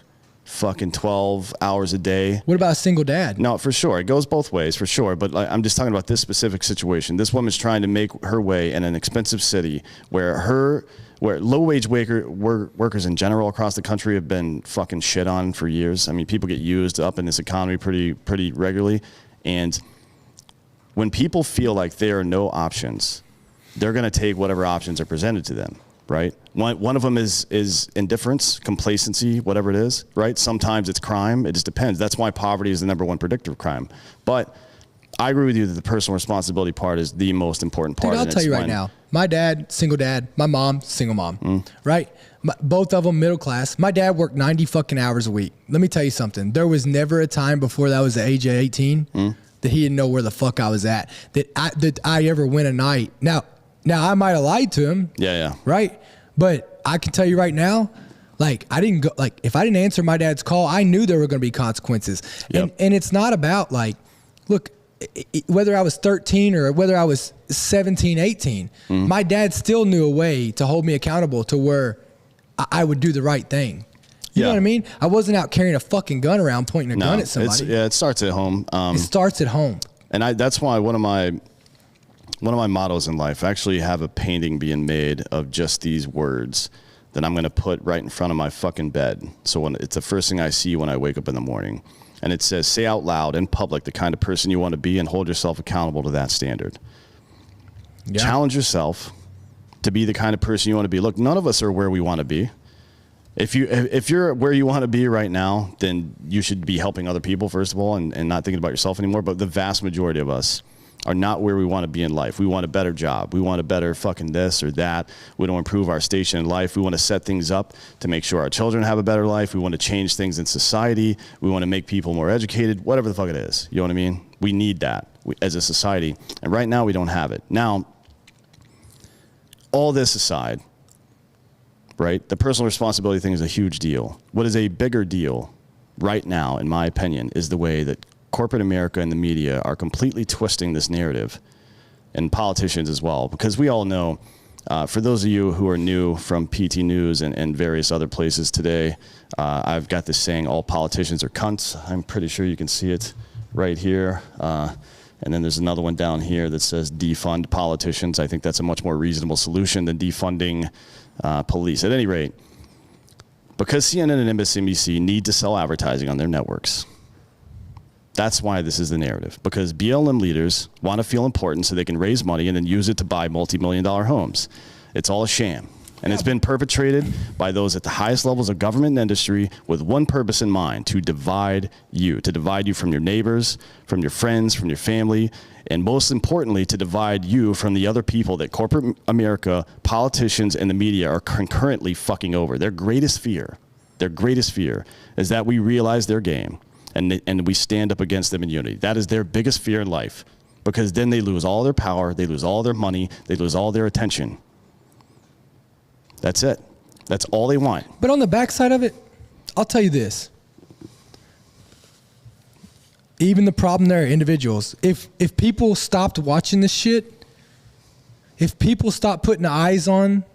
fucking 12 hours a day. What about a single dad? No, for sure. It goes both ways, for sure. But I'm just talking about this specific situation. This woman's trying to make her way in an expensive city where low-wage workers in general across the country have been fucking shit on for years. I mean, people get used up in this economy pretty regularly. And when people feel like there are no options, they're going to take whatever options are presented to them, right? One of them is indifference, complacency, whatever it is, right? Sometimes it's crime. It just depends. That's why poverty is the #1 predictor of crime. But I agree with you that the personal responsibility part is the most important part. Dude, I'll tell you right now. My dad, single dad. My mom, single mom. Right? Both of them middle class. My dad worked 90 fucking hours a week. Let me tell you something. There was never a time before that was the age of 18 that he didn't know where the fuck I was at. That I ever went a night. Now I might have lied to him. Yeah. Right? But I can tell you right now, like I didn't go. Like if I didn't answer my dad's call, I knew there were going to be consequences. Yep. And it's not about like, look. Whether I was 13 or whether I was 17, 18, my dad still knew a way to hold me accountable to where I would do the right thing. You know what I mean? I wasn't out carrying a fucking gun around, pointing a gun at somebody. It starts at home. It starts at home. And that's why one of my mottos in life, I actually have a painting being made of just these words that I'm going to put right in front of my fucking bed. So it's the first thing I see when I wake up in the morning. And it says, say out loud in public the kind of person you want to be and hold yourself accountable to that standard. Yeah. Challenge yourself to be the kind of person you want to be. Look, none of us are where we want to be. If you're where you want to be right now, then you should be helping other people, first of all, and not thinking about yourself anymore. But the vast majority of us are not where we want to be in life. We want a better job. We want a better fucking this or that. We don't improve our station in life. We want to set things up to make sure our children have a better life. We want to change things in society. We want to make people more educated, whatever the fuck it is. You know what I mean? We need that as a society. And right now we don't have it. Now, all this aside, right? The personal responsibility thing is a huge deal. What is a bigger deal right now, in my opinion, is the way that corporate America and the media are completely twisting this narrative, and politicians as well, because we all know, for those of you who are new from PT News and various other places today, I've got this saying, all politicians are cunts. I'm pretty sure you can see it right here. And then there's another one down here that says defund politicians. I think that's a much more reasonable solution than defunding police. At any rate, because CNN and MSNBC need to sell advertising on their networks, that's why this is the narrative, because BLM leaders want to feel important so they can raise money and then use it to buy multi-million-dollar homes. It's all a sham. And it's been perpetrated by those at the highest levels of government and industry with one purpose in mind: to divide you from your neighbors, from your friends, from your family, and most importantly, to divide you from the other people that corporate America, politicians, and the media are concurrently fucking over. Their greatest fear is that we realize their game and we stand up against them in unity. That is their biggest fear in life, because then they lose all their power, they lose all their money, they lose all their attention. That's it. That's all they want. But on the backside of it, I'll tell you this. Even the problem there are individuals. If people stopped watching this shit, if people stopped putting eyes on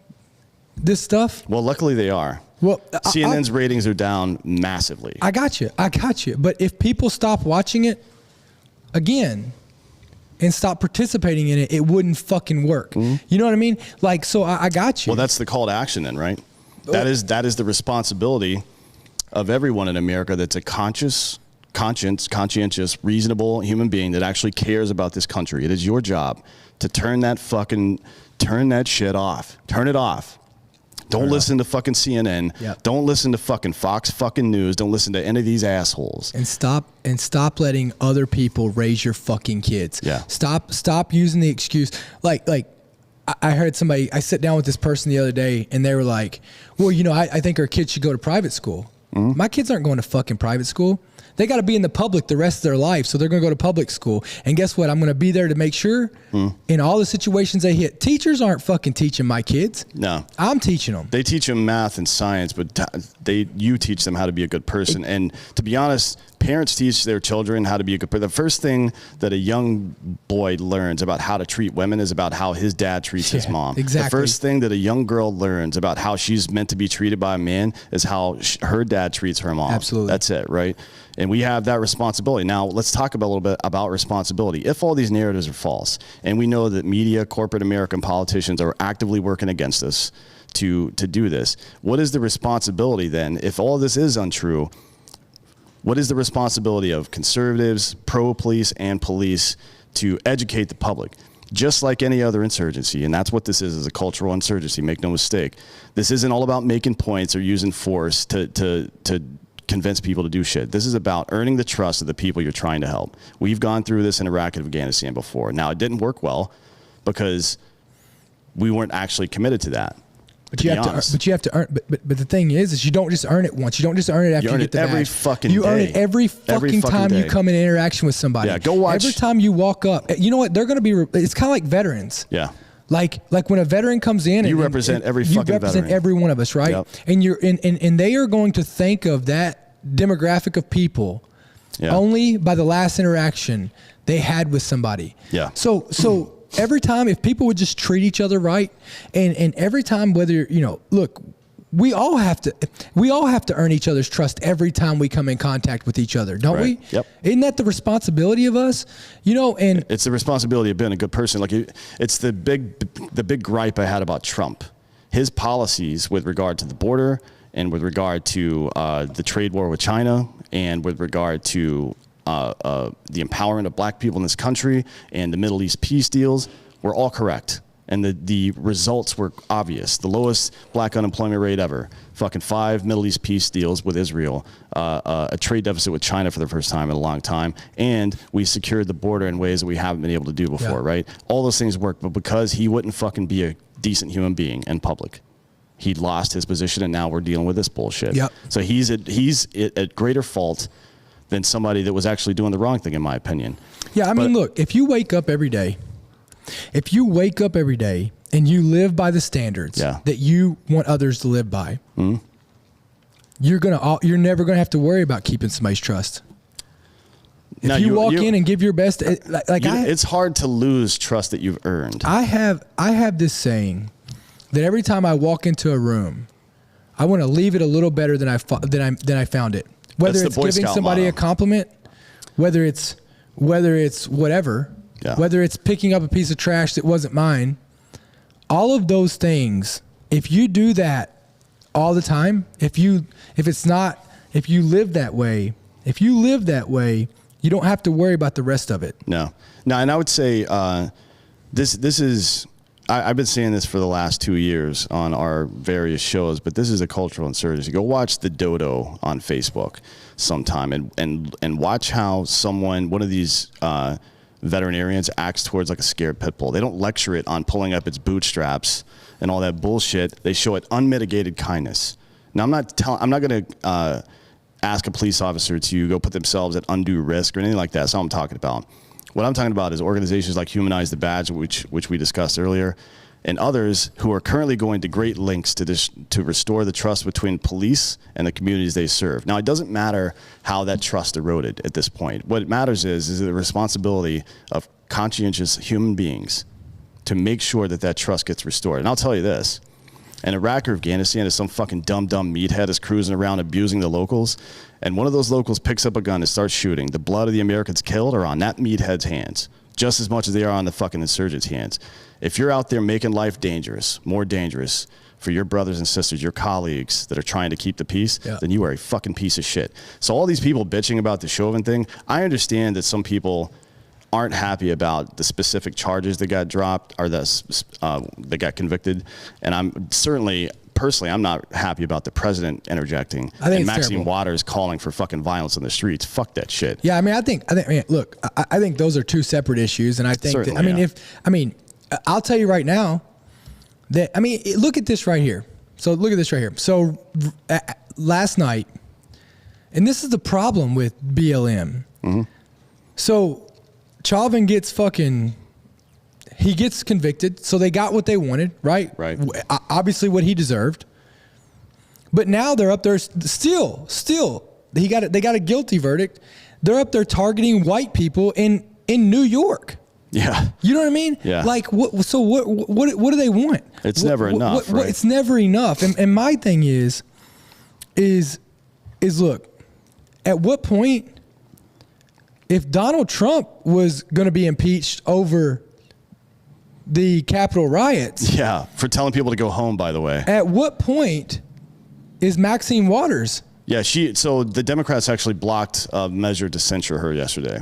this stuff. Well, luckily they are. Well, CNN's ratings are down massively. I got you. But if people stop watching it, again, and stop participating in it, it wouldn't fucking work. Mm-hmm. You know what I mean? Like, so I got you. Well, that's the call to action then, right? That is the responsibility of everyone in America that's a conscientious, reasonable human being that actually cares about this country. It is your job to turn that shit off. Turn it off. Don't listen to fucking CNN. Yep. Don't listen to fucking Fox fucking News. Don't listen to any of these assholes. And stop letting other people raise your fucking kids. Yeah. Stop using the excuse. Like I heard somebody, I sat down with this person the other day and they were like, well, you know, I think our kids should go to private school. Mm-hmm. My kids aren't going to fucking private school. They got to be in the public the rest of their life. So they're going to go to public school. And guess what? I'm going to be there to make sure in all the situations they hit. Teachers aren't fucking teaching my kids. No. I'm teaching them. They teach them math and science, but you teach them how to be a good person. And to be honest, parents teach their children how to be a good person. The first thing that a young boy learns about how to treat women is about how his dad treats his mom. Exactly. The first thing that a young girl learns about how she's meant to be treated by a man is how her dad treats her mom. Absolutely. That's it, right? And we have that responsibility. Now, let's talk about a little bit about responsibility. If all these narratives are false, and we know that media, corporate American politicians are actively working against us to do this, what is the responsibility then? If all this is untrue, what is the responsibility of conservatives, pro-police, and police to educate the public? Just like any other insurgency, and that's what this is a cultural insurgency, make no mistake. This isn't all about making points or using force to convince people to do shit. This is about earning the trust of the people you're trying to help. We've gone through this in Iraq and Afghanistan before. Now, it didn't work well because we weren't actually committed to that. But you have to earn. But the thing is you don't just earn it once. You don't just earn it after you get the badge. Every fucking you day. earn it every fucking time day. you come in interaction with somebody. Yeah, go watch. Every time you walk up, you know what? They're going to be. It's kind of like veterans. Yeah. Like when a veteran comes in, you represent every fucking veteran. You represent every one of us, right? Yep. And they are going to think of that demographic of people only by the last interaction they had with somebody. Yeah. So every time, if people would just treat each other right, and every time, whether look, we all have to earn each other's trust every time we come in contact with each other, don't we? Yep. Isn't that the responsibility of us? And it's the responsibility of being a good person. Like it's the big gripe I had about Trump, his policies with regard to the border and with regard to the trade war with China and with regard to the empowerment of black people in this country and the Middle East peace deals were all correct. And the results were obvious. The lowest black unemployment rate ever. Fucking 5 Middle East peace deals with Israel. A trade deficit with China for the first time in a long time. And we secured the border in ways that we haven't been able to do before, right? All those things worked, but because he wouldn't fucking be a decent human being in public, he lost his position, and now we're dealing with this bullshit. Yep. So he's at greater fault than somebody that was actually doing the wrong thing, in my opinion. Yeah, I mean, look, if you wake up every day and you live by the standards that you want others to live by, you're never gonna have to worry about keeping somebody's trust. If now, you walk in and give your best, it's hard to lose trust that you've earned. I have this saying that every time I walk into a room, I want to leave it a little better than I found it. Whether it's giving somebody a compliment, whether it's whatever, whether it's picking up a piece of trash that wasn't mine, all of those things. If you do that all the time, if you live that way, you don't have to worry about the rest of it. No, and I would say this is. I've been saying this for the last 2 years on our various shows, but this is a cultural insurgency. Go watch the Dodo on Facebook sometime and watch how one of these veterinarians acts towards like a scared pit bull. They don't lecture it on pulling up its bootstraps and all that bullshit. They show it unmitigated kindness. Now, I'm not going to ask a police officer to go put themselves at undue risk or anything like that. That's not what I'm talking about. What I'm talking about is organizations like Humanize the Badge, which we discussed earlier, and others who are currently going to great lengths to restore the trust between police and the communities they serve. Now, it doesn't matter how that trust eroded at this point. What matters is the responsibility of conscientious human beings to make sure that trust gets restored. And I'll tell you this. In Iraq or Afghanistan, if some fucking dumb meathead is cruising around abusing the locals, and one of those locals picks up a gun and starts shooting, the blood of the Americans killed are on that meathead's hands, just as much as they are on the fucking insurgents' hands. If you're out there making life dangerous, more dangerous for your brothers and sisters, your colleagues that are trying to keep the peace, then you are a fucking piece of shit. So all these people bitching about the Chauvin thing, I understand that some people aren't happy about the specific charges that got dropped or that got convicted. And I'm certainly personally, I'm not happy about the president interjecting I think and it's Maxine terrible. Waters calling for fucking violence in the streets. Fuck that shit. Yeah, I mean, I think, look, I think those are two separate issues, and I think Certainly, I'll tell you right now that look at this right here. So look at this right here. So last night, and this is the problem with BLM. Mm-hmm. So Chauvin gets he gets convicted, so they got what they wanted, right? Right. Obviously, what he deserved. But now they're up there still. They got a guilty verdict. They're up there targeting white people in New York. Yeah. You know what I mean? Yeah. Like what? So what do they want? It's never enough, right? It's never enough. And my thing is look, at what point, if Donald Trump was going to be impeached over the Capitol riots, Yeah. For telling people to go home, by the way. at what point is Maxine Waters? Yeah. So the Democrats actually blocked a measure to censure her yesterday.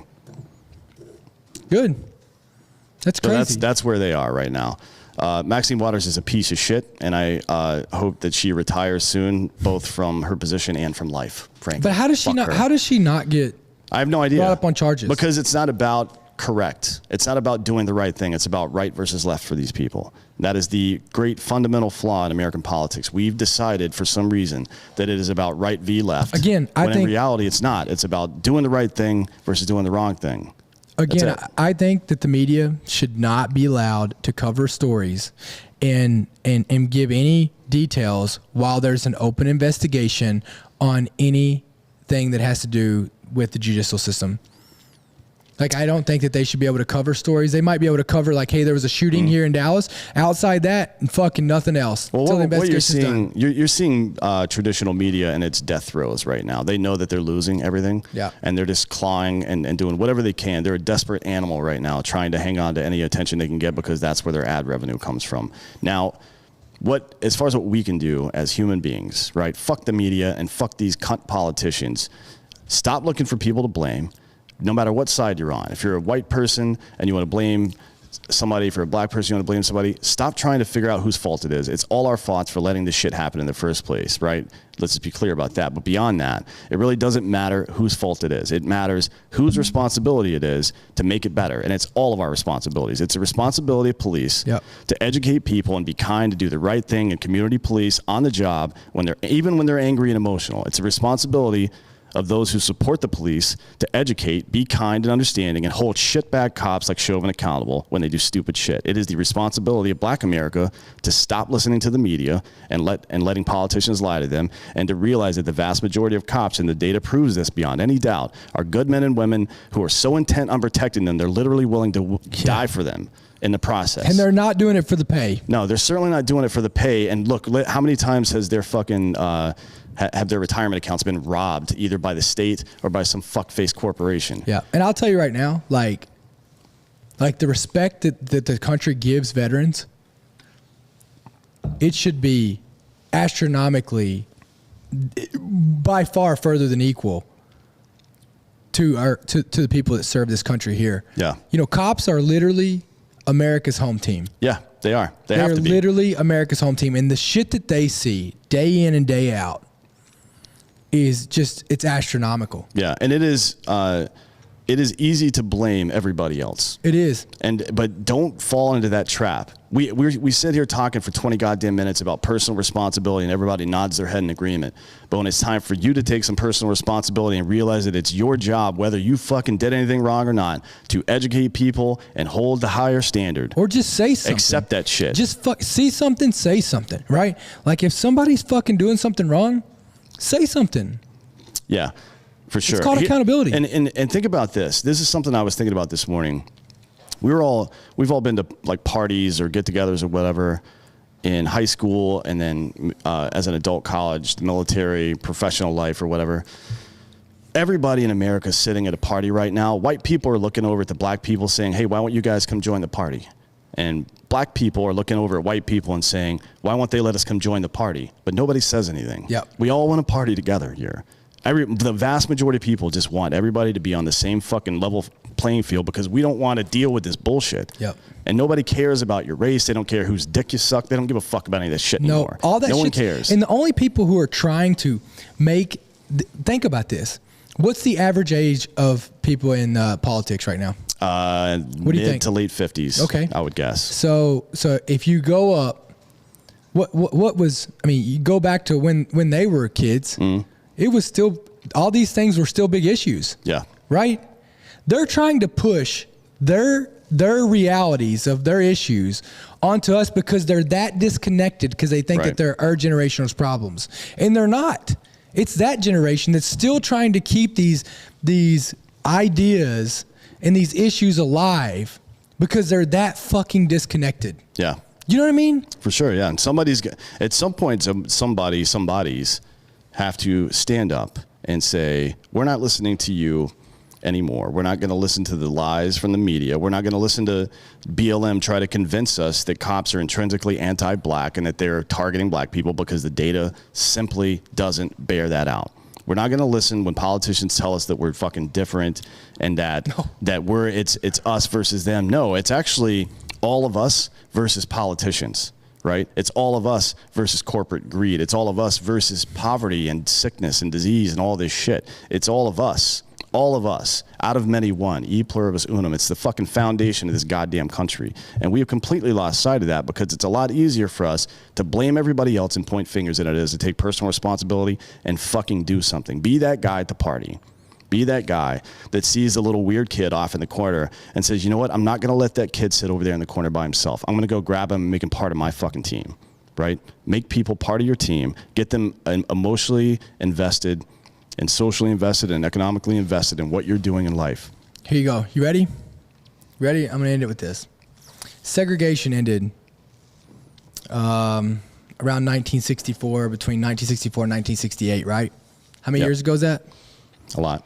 Good. That's So crazy. that's where they are right now. Maxine Waters is a piece of shit, and I hope that she retires soon, both from her position and from life, frankly. But how does she Fuck not? her. How does she not get? I have no idea. brought up on charges? Because it's not about correct. It's not about doing the right thing. It's about right versus left for these people. That is the great fundamental flaw in American politics. We've decided for some reason that it is about right v left. Again, I when in think- reality it's not. It's about doing the right thing versus doing the wrong thing. Again, That's it. I think that the media should not be allowed to cover stories and give any details while there's an open investigation on anything that has to do with the judicial system. Like, I don't think that they should be able to cover stories. They might be able to cover, like, hey, there was a shooting here in Dallas. Outside that, fucking nothing else. Well, until the what you're investigation's seeing, done. you're seeing traditional media and its death throes right now. They know that they're losing everything, Yeah. and they're just clawing and doing whatever they can. They're a desperate animal right now, trying to hang on to any attention they can get because that's where their ad revenue comes from. Now, as far as what we can do as human beings, right? Fuck the media and fuck these cunt politicians. Stop looking for people to blame, no matter what side you're on. If you're a white person and you want to blame somebody, if you're a black person, you want to blame somebody, stop trying to figure out whose fault it is. It's all our faults for letting this shit happen in the first place, right? Let's just be clear about that. But beyond that, it really doesn't matter whose fault it is. It matters whose responsibility it is to make it better. And it's all of our responsibilities. It's a responsibility of police to educate people and be kind, to do the right thing, and community police on the job even when they're angry and emotional. It's a responsibility of those who support the police to educate, be kind and understanding, and hold shitbag cops like Chauvin accountable when they do stupid shit. It is the responsibility of Black America to stop listening to the media and letting politicians lie to them, and to realize that the vast majority of cops, and the data proves this beyond any doubt, are good men and women who are so intent on protecting them, they're literally willing to die for them in the process. And they're not doing it for the pay. No, they're certainly not doing it for the pay. And look, how many times has their fucking have their retirement accounts been robbed either by the state or by some fuck-faced corporation? Yeah. And I'll tell you right now, like the respect that the country gives veterans, it should be astronomically, by far further than equal to the people that serve this country here. Yeah. You know, cops are literally America's home team. Yeah, they are. They have They're to be. literally America's home team. And the shit that they see day in and day out is just, it's astronomical. Yeah, and it is easy to blame everybody else. It is. But don't fall into that trap. We sit here talking for 20 goddamn minutes about personal responsibility, and everybody nods their head in agreement. But when it's time for you to take some personal responsibility and realize that it's your job, whether you fucking did anything wrong or not, to educate people and hold the higher standard. Or just say something. Accept that shit. Just see something, say something, right? Like if somebody's fucking doing something wrong, say something. Yeah, for sure. It's called accountability. And think about this. This is something I was thinking about this morning. We've all been to like parties or get-togethers or whatever in high school, and then as an adult, college, the military, professional life, or whatever. Everybody in America is sitting at a party right now. White people are looking over at the black people saying, hey, why won't you guys come join the party? And black people are looking over at white people and saying, why won't they let us come join the party? But nobody says anything. Yep. We all want to party together here. The vast majority of people just want everybody to be on the same fucking level playing field because we don't want to deal with this bullshit. Yep. And nobody cares about your race. They don't care whose dick you suck. They don't give a fuck about any of that shit No, anymore. all that no one shit's- cares. And the only people who are trying to think about this. What's the average age of people in politics right now? What do you mid think? to late 50s. Okay. I would guess. So if you go up, what was? I mean, you go back to when they were kids. It was still, all these things were still big issues. Yeah. Right? They're trying to push their realities of their issues onto us because they're that disconnected because they think Right. that they're our generation's problems, and they're not. It's that generation that's still trying to keep these ideas and these issues alive because they're that fucking disconnected. Yeah. You know what I mean? For sure, yeah. And at some point, somebody's have to stand up and say, we're not listening to you anymore. We're not going to listen to the lies from the media. We're not going to listen to BLM try to convince us that cops are intrinsically anti-black and that they're targeting black people because the data simply doesn't bear that out. We're not going to listen when politicians tell us that we're fucking different and that it's us versus them. No, it's actually all of us versus politicians, right? It's all of us versus corporate greed. It's all of us versus poverty and sickness and disease and all this shit. It's all of us. All of us, out of many one, e pluribus unum. It's the fucking foundation of this goddamn country. And we have completely lost sight of that because it's a lot easier for us to blame everybody else and point fingers than it is to take personal responsibility and fucking do something. Be that guy at the party. Be that guy that sees the little weird kid off in the corner and says, you know what, I'm not going to let that kid sit over there in the corner by himself. I'm going to go grab him and make him part of my fucking team, right? Make people part of your team. Get them emotionally invested and socially invested and economically invested in what you're doing in life. Here you go. You ready? Ready? I'm going to end it with this. Segregation ended around 1964, between 1964 and 1968, right? How many Yep. years ago is that? A lot.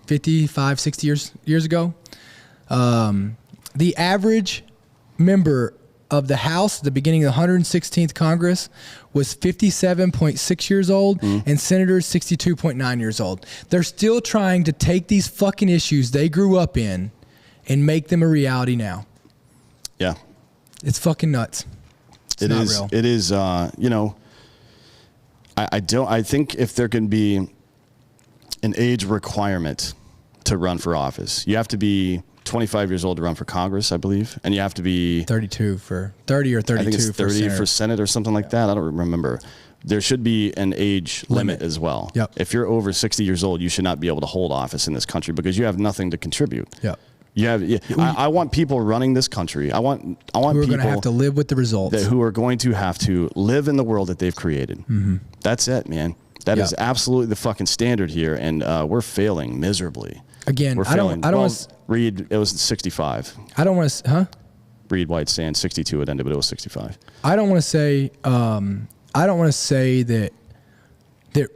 55, 60 years ago. The average member of the House at the beginning of the 116th Congress was 57.6 years old and senators 62.9 years old. They're still trying to take these fucking issues they grew up in and make them a reality now. Yeah. It's fucking nuts. It's not real. It is, you know, I think if there can be an age requirement to run for office, you have to be 25 years old to run for Congress, I believe, and you have to be 32 for 30 or 32 I think it's 30 for for Senate or something like that. I don't remember. There should be an age limit as well. Yep. If you're over 60 years old, you should not be able to hold office in this country because you have nothing to contribute. Yep. You have. I want people running this country. I want We're people going to have to live with the results. who are going to have to live in the world that they've created. Mm-hmm. That's it, man. That is absolutely the fucking standard here, and we're failing miserably. Again, We're I don't failing. want to. Reed, it was 65. I don't want to. Huh? Reed White saying 62 it ended, but it was 65. I don't want to say. I don't want to say that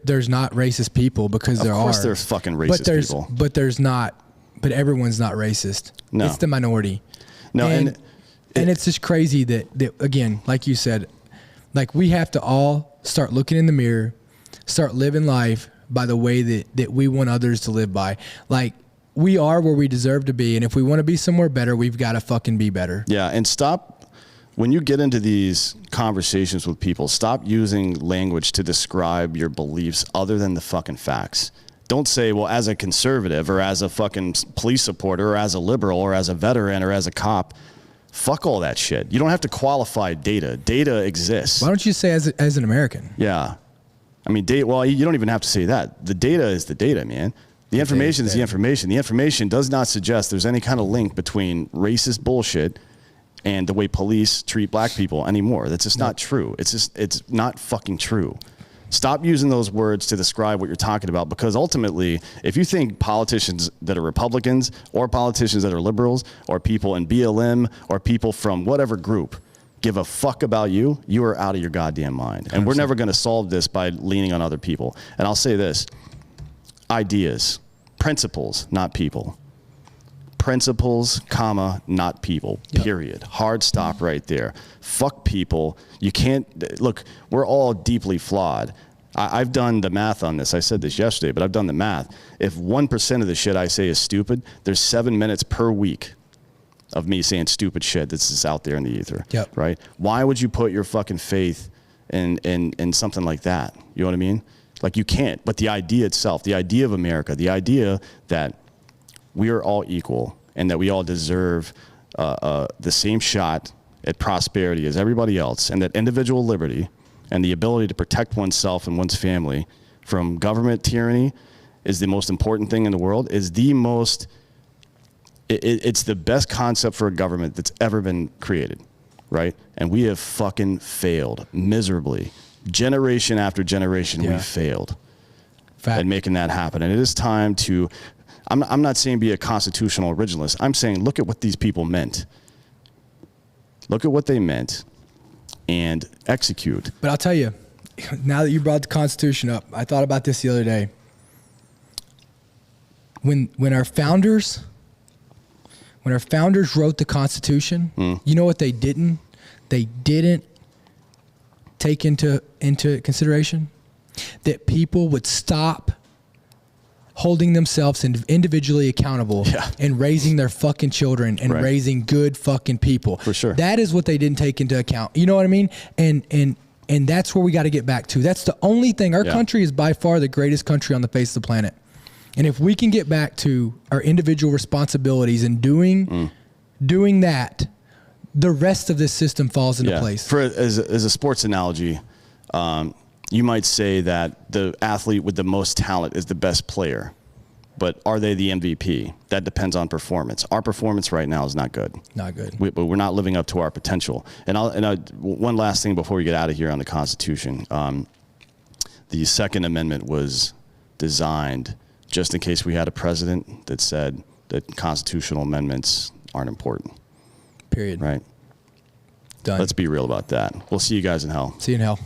there's not racist people because there are. Of course, there's fucking racist people. But there's not. But everyone's not racist. No. It's the minority. No, and it's just crazy that again, like you said, like we have to all start looking in the mirror, start living life by the way that we want others to live by. Like we are where we deserve to be, and if we want to be somewhere better, we've got to fucking be better. Yeah, and stop when you get into these conversations with people, stop using language to describe your beliefs other than the fucking facts. Don't say, well, as a conservative or as a fucking police supporter or as a liberal or as a veteran or as a cop. Fuck all that shit. You don't have to qualify data. Data exists. Why don't you say as an American? Yeah. I mean, well, you don't even have to say that. The data is the data, man. The information is the information. The information does not suggest there's any kind of link between racist bullshit and the way police treat black people anymore. That's just not true. It's not fucking true. Stop using those words to describe what you're talking about, because ultimately, if you think politicians that are Republicans or politicians that are liberals or people in BLM or people from whatever group give a fuck about you, you are out of your goddamn mind. And we're never going to solve this by leaning on other people. And I'll say this, ideas, principles, not people. Principles, comma, not people, period. Hard stop right there. Fuck people. You can't, look, we're all deeply flawed. I've done the math on this. I said this yesterday, but I've done the math. If 1% of the shit I say is stupid, there's 7 minutes per week of me saying stupid shit that's just out there in the ether. Yep. Right? Why would you put your fucking faith in something like that? You know what I mean? Like, you can't. But the idea itself, the idea of America, the idea that we are all equal and that we all deserve the same shot at prosperity as everybody else, and that individual liberty and the ability to protect oneself and one's family from government tyranny is the most important thing in the world, is the most, it's the best concept for a government that's ever been created, right? And we have fucking failed miserably. Generation after generation, Yeah. we failed Fact. at making that happen. And it is time to, I'm not saying be a constitutional originalist. I'm saying look at what these people meant. Look at what they meant and execute. But I'll tell you, now that you brought the Constitution up, I thought about this the other day. When our founders wrote the Constitution, you know what they didn't? They didn't take into consideration that people would stop holding themselves individually accountable and raising their fucking children and raising good fucking people. For sure. That is what they didn't take into account. You know what I mean? And that's where we got to get back to. That's the only thing. Our country is by far the greatest country on the face of the planet. And if we can get back to our individual responsibilities and doing that, the rest of this system falls into place. As a sports analogy, you might say that the athlete with the most talent is the best player, but are they the MVP? That depends on performance. Our performance right now is not good. Not good. But we're not living up to our potential. And one last thing before we get out of here on the Constitution. The Second Amendment was designed just in case we had a president that said that constitutional amendments aren't important. Period. Right? Done. Let's be real about that. We'll see you guys in hell. See you in hell.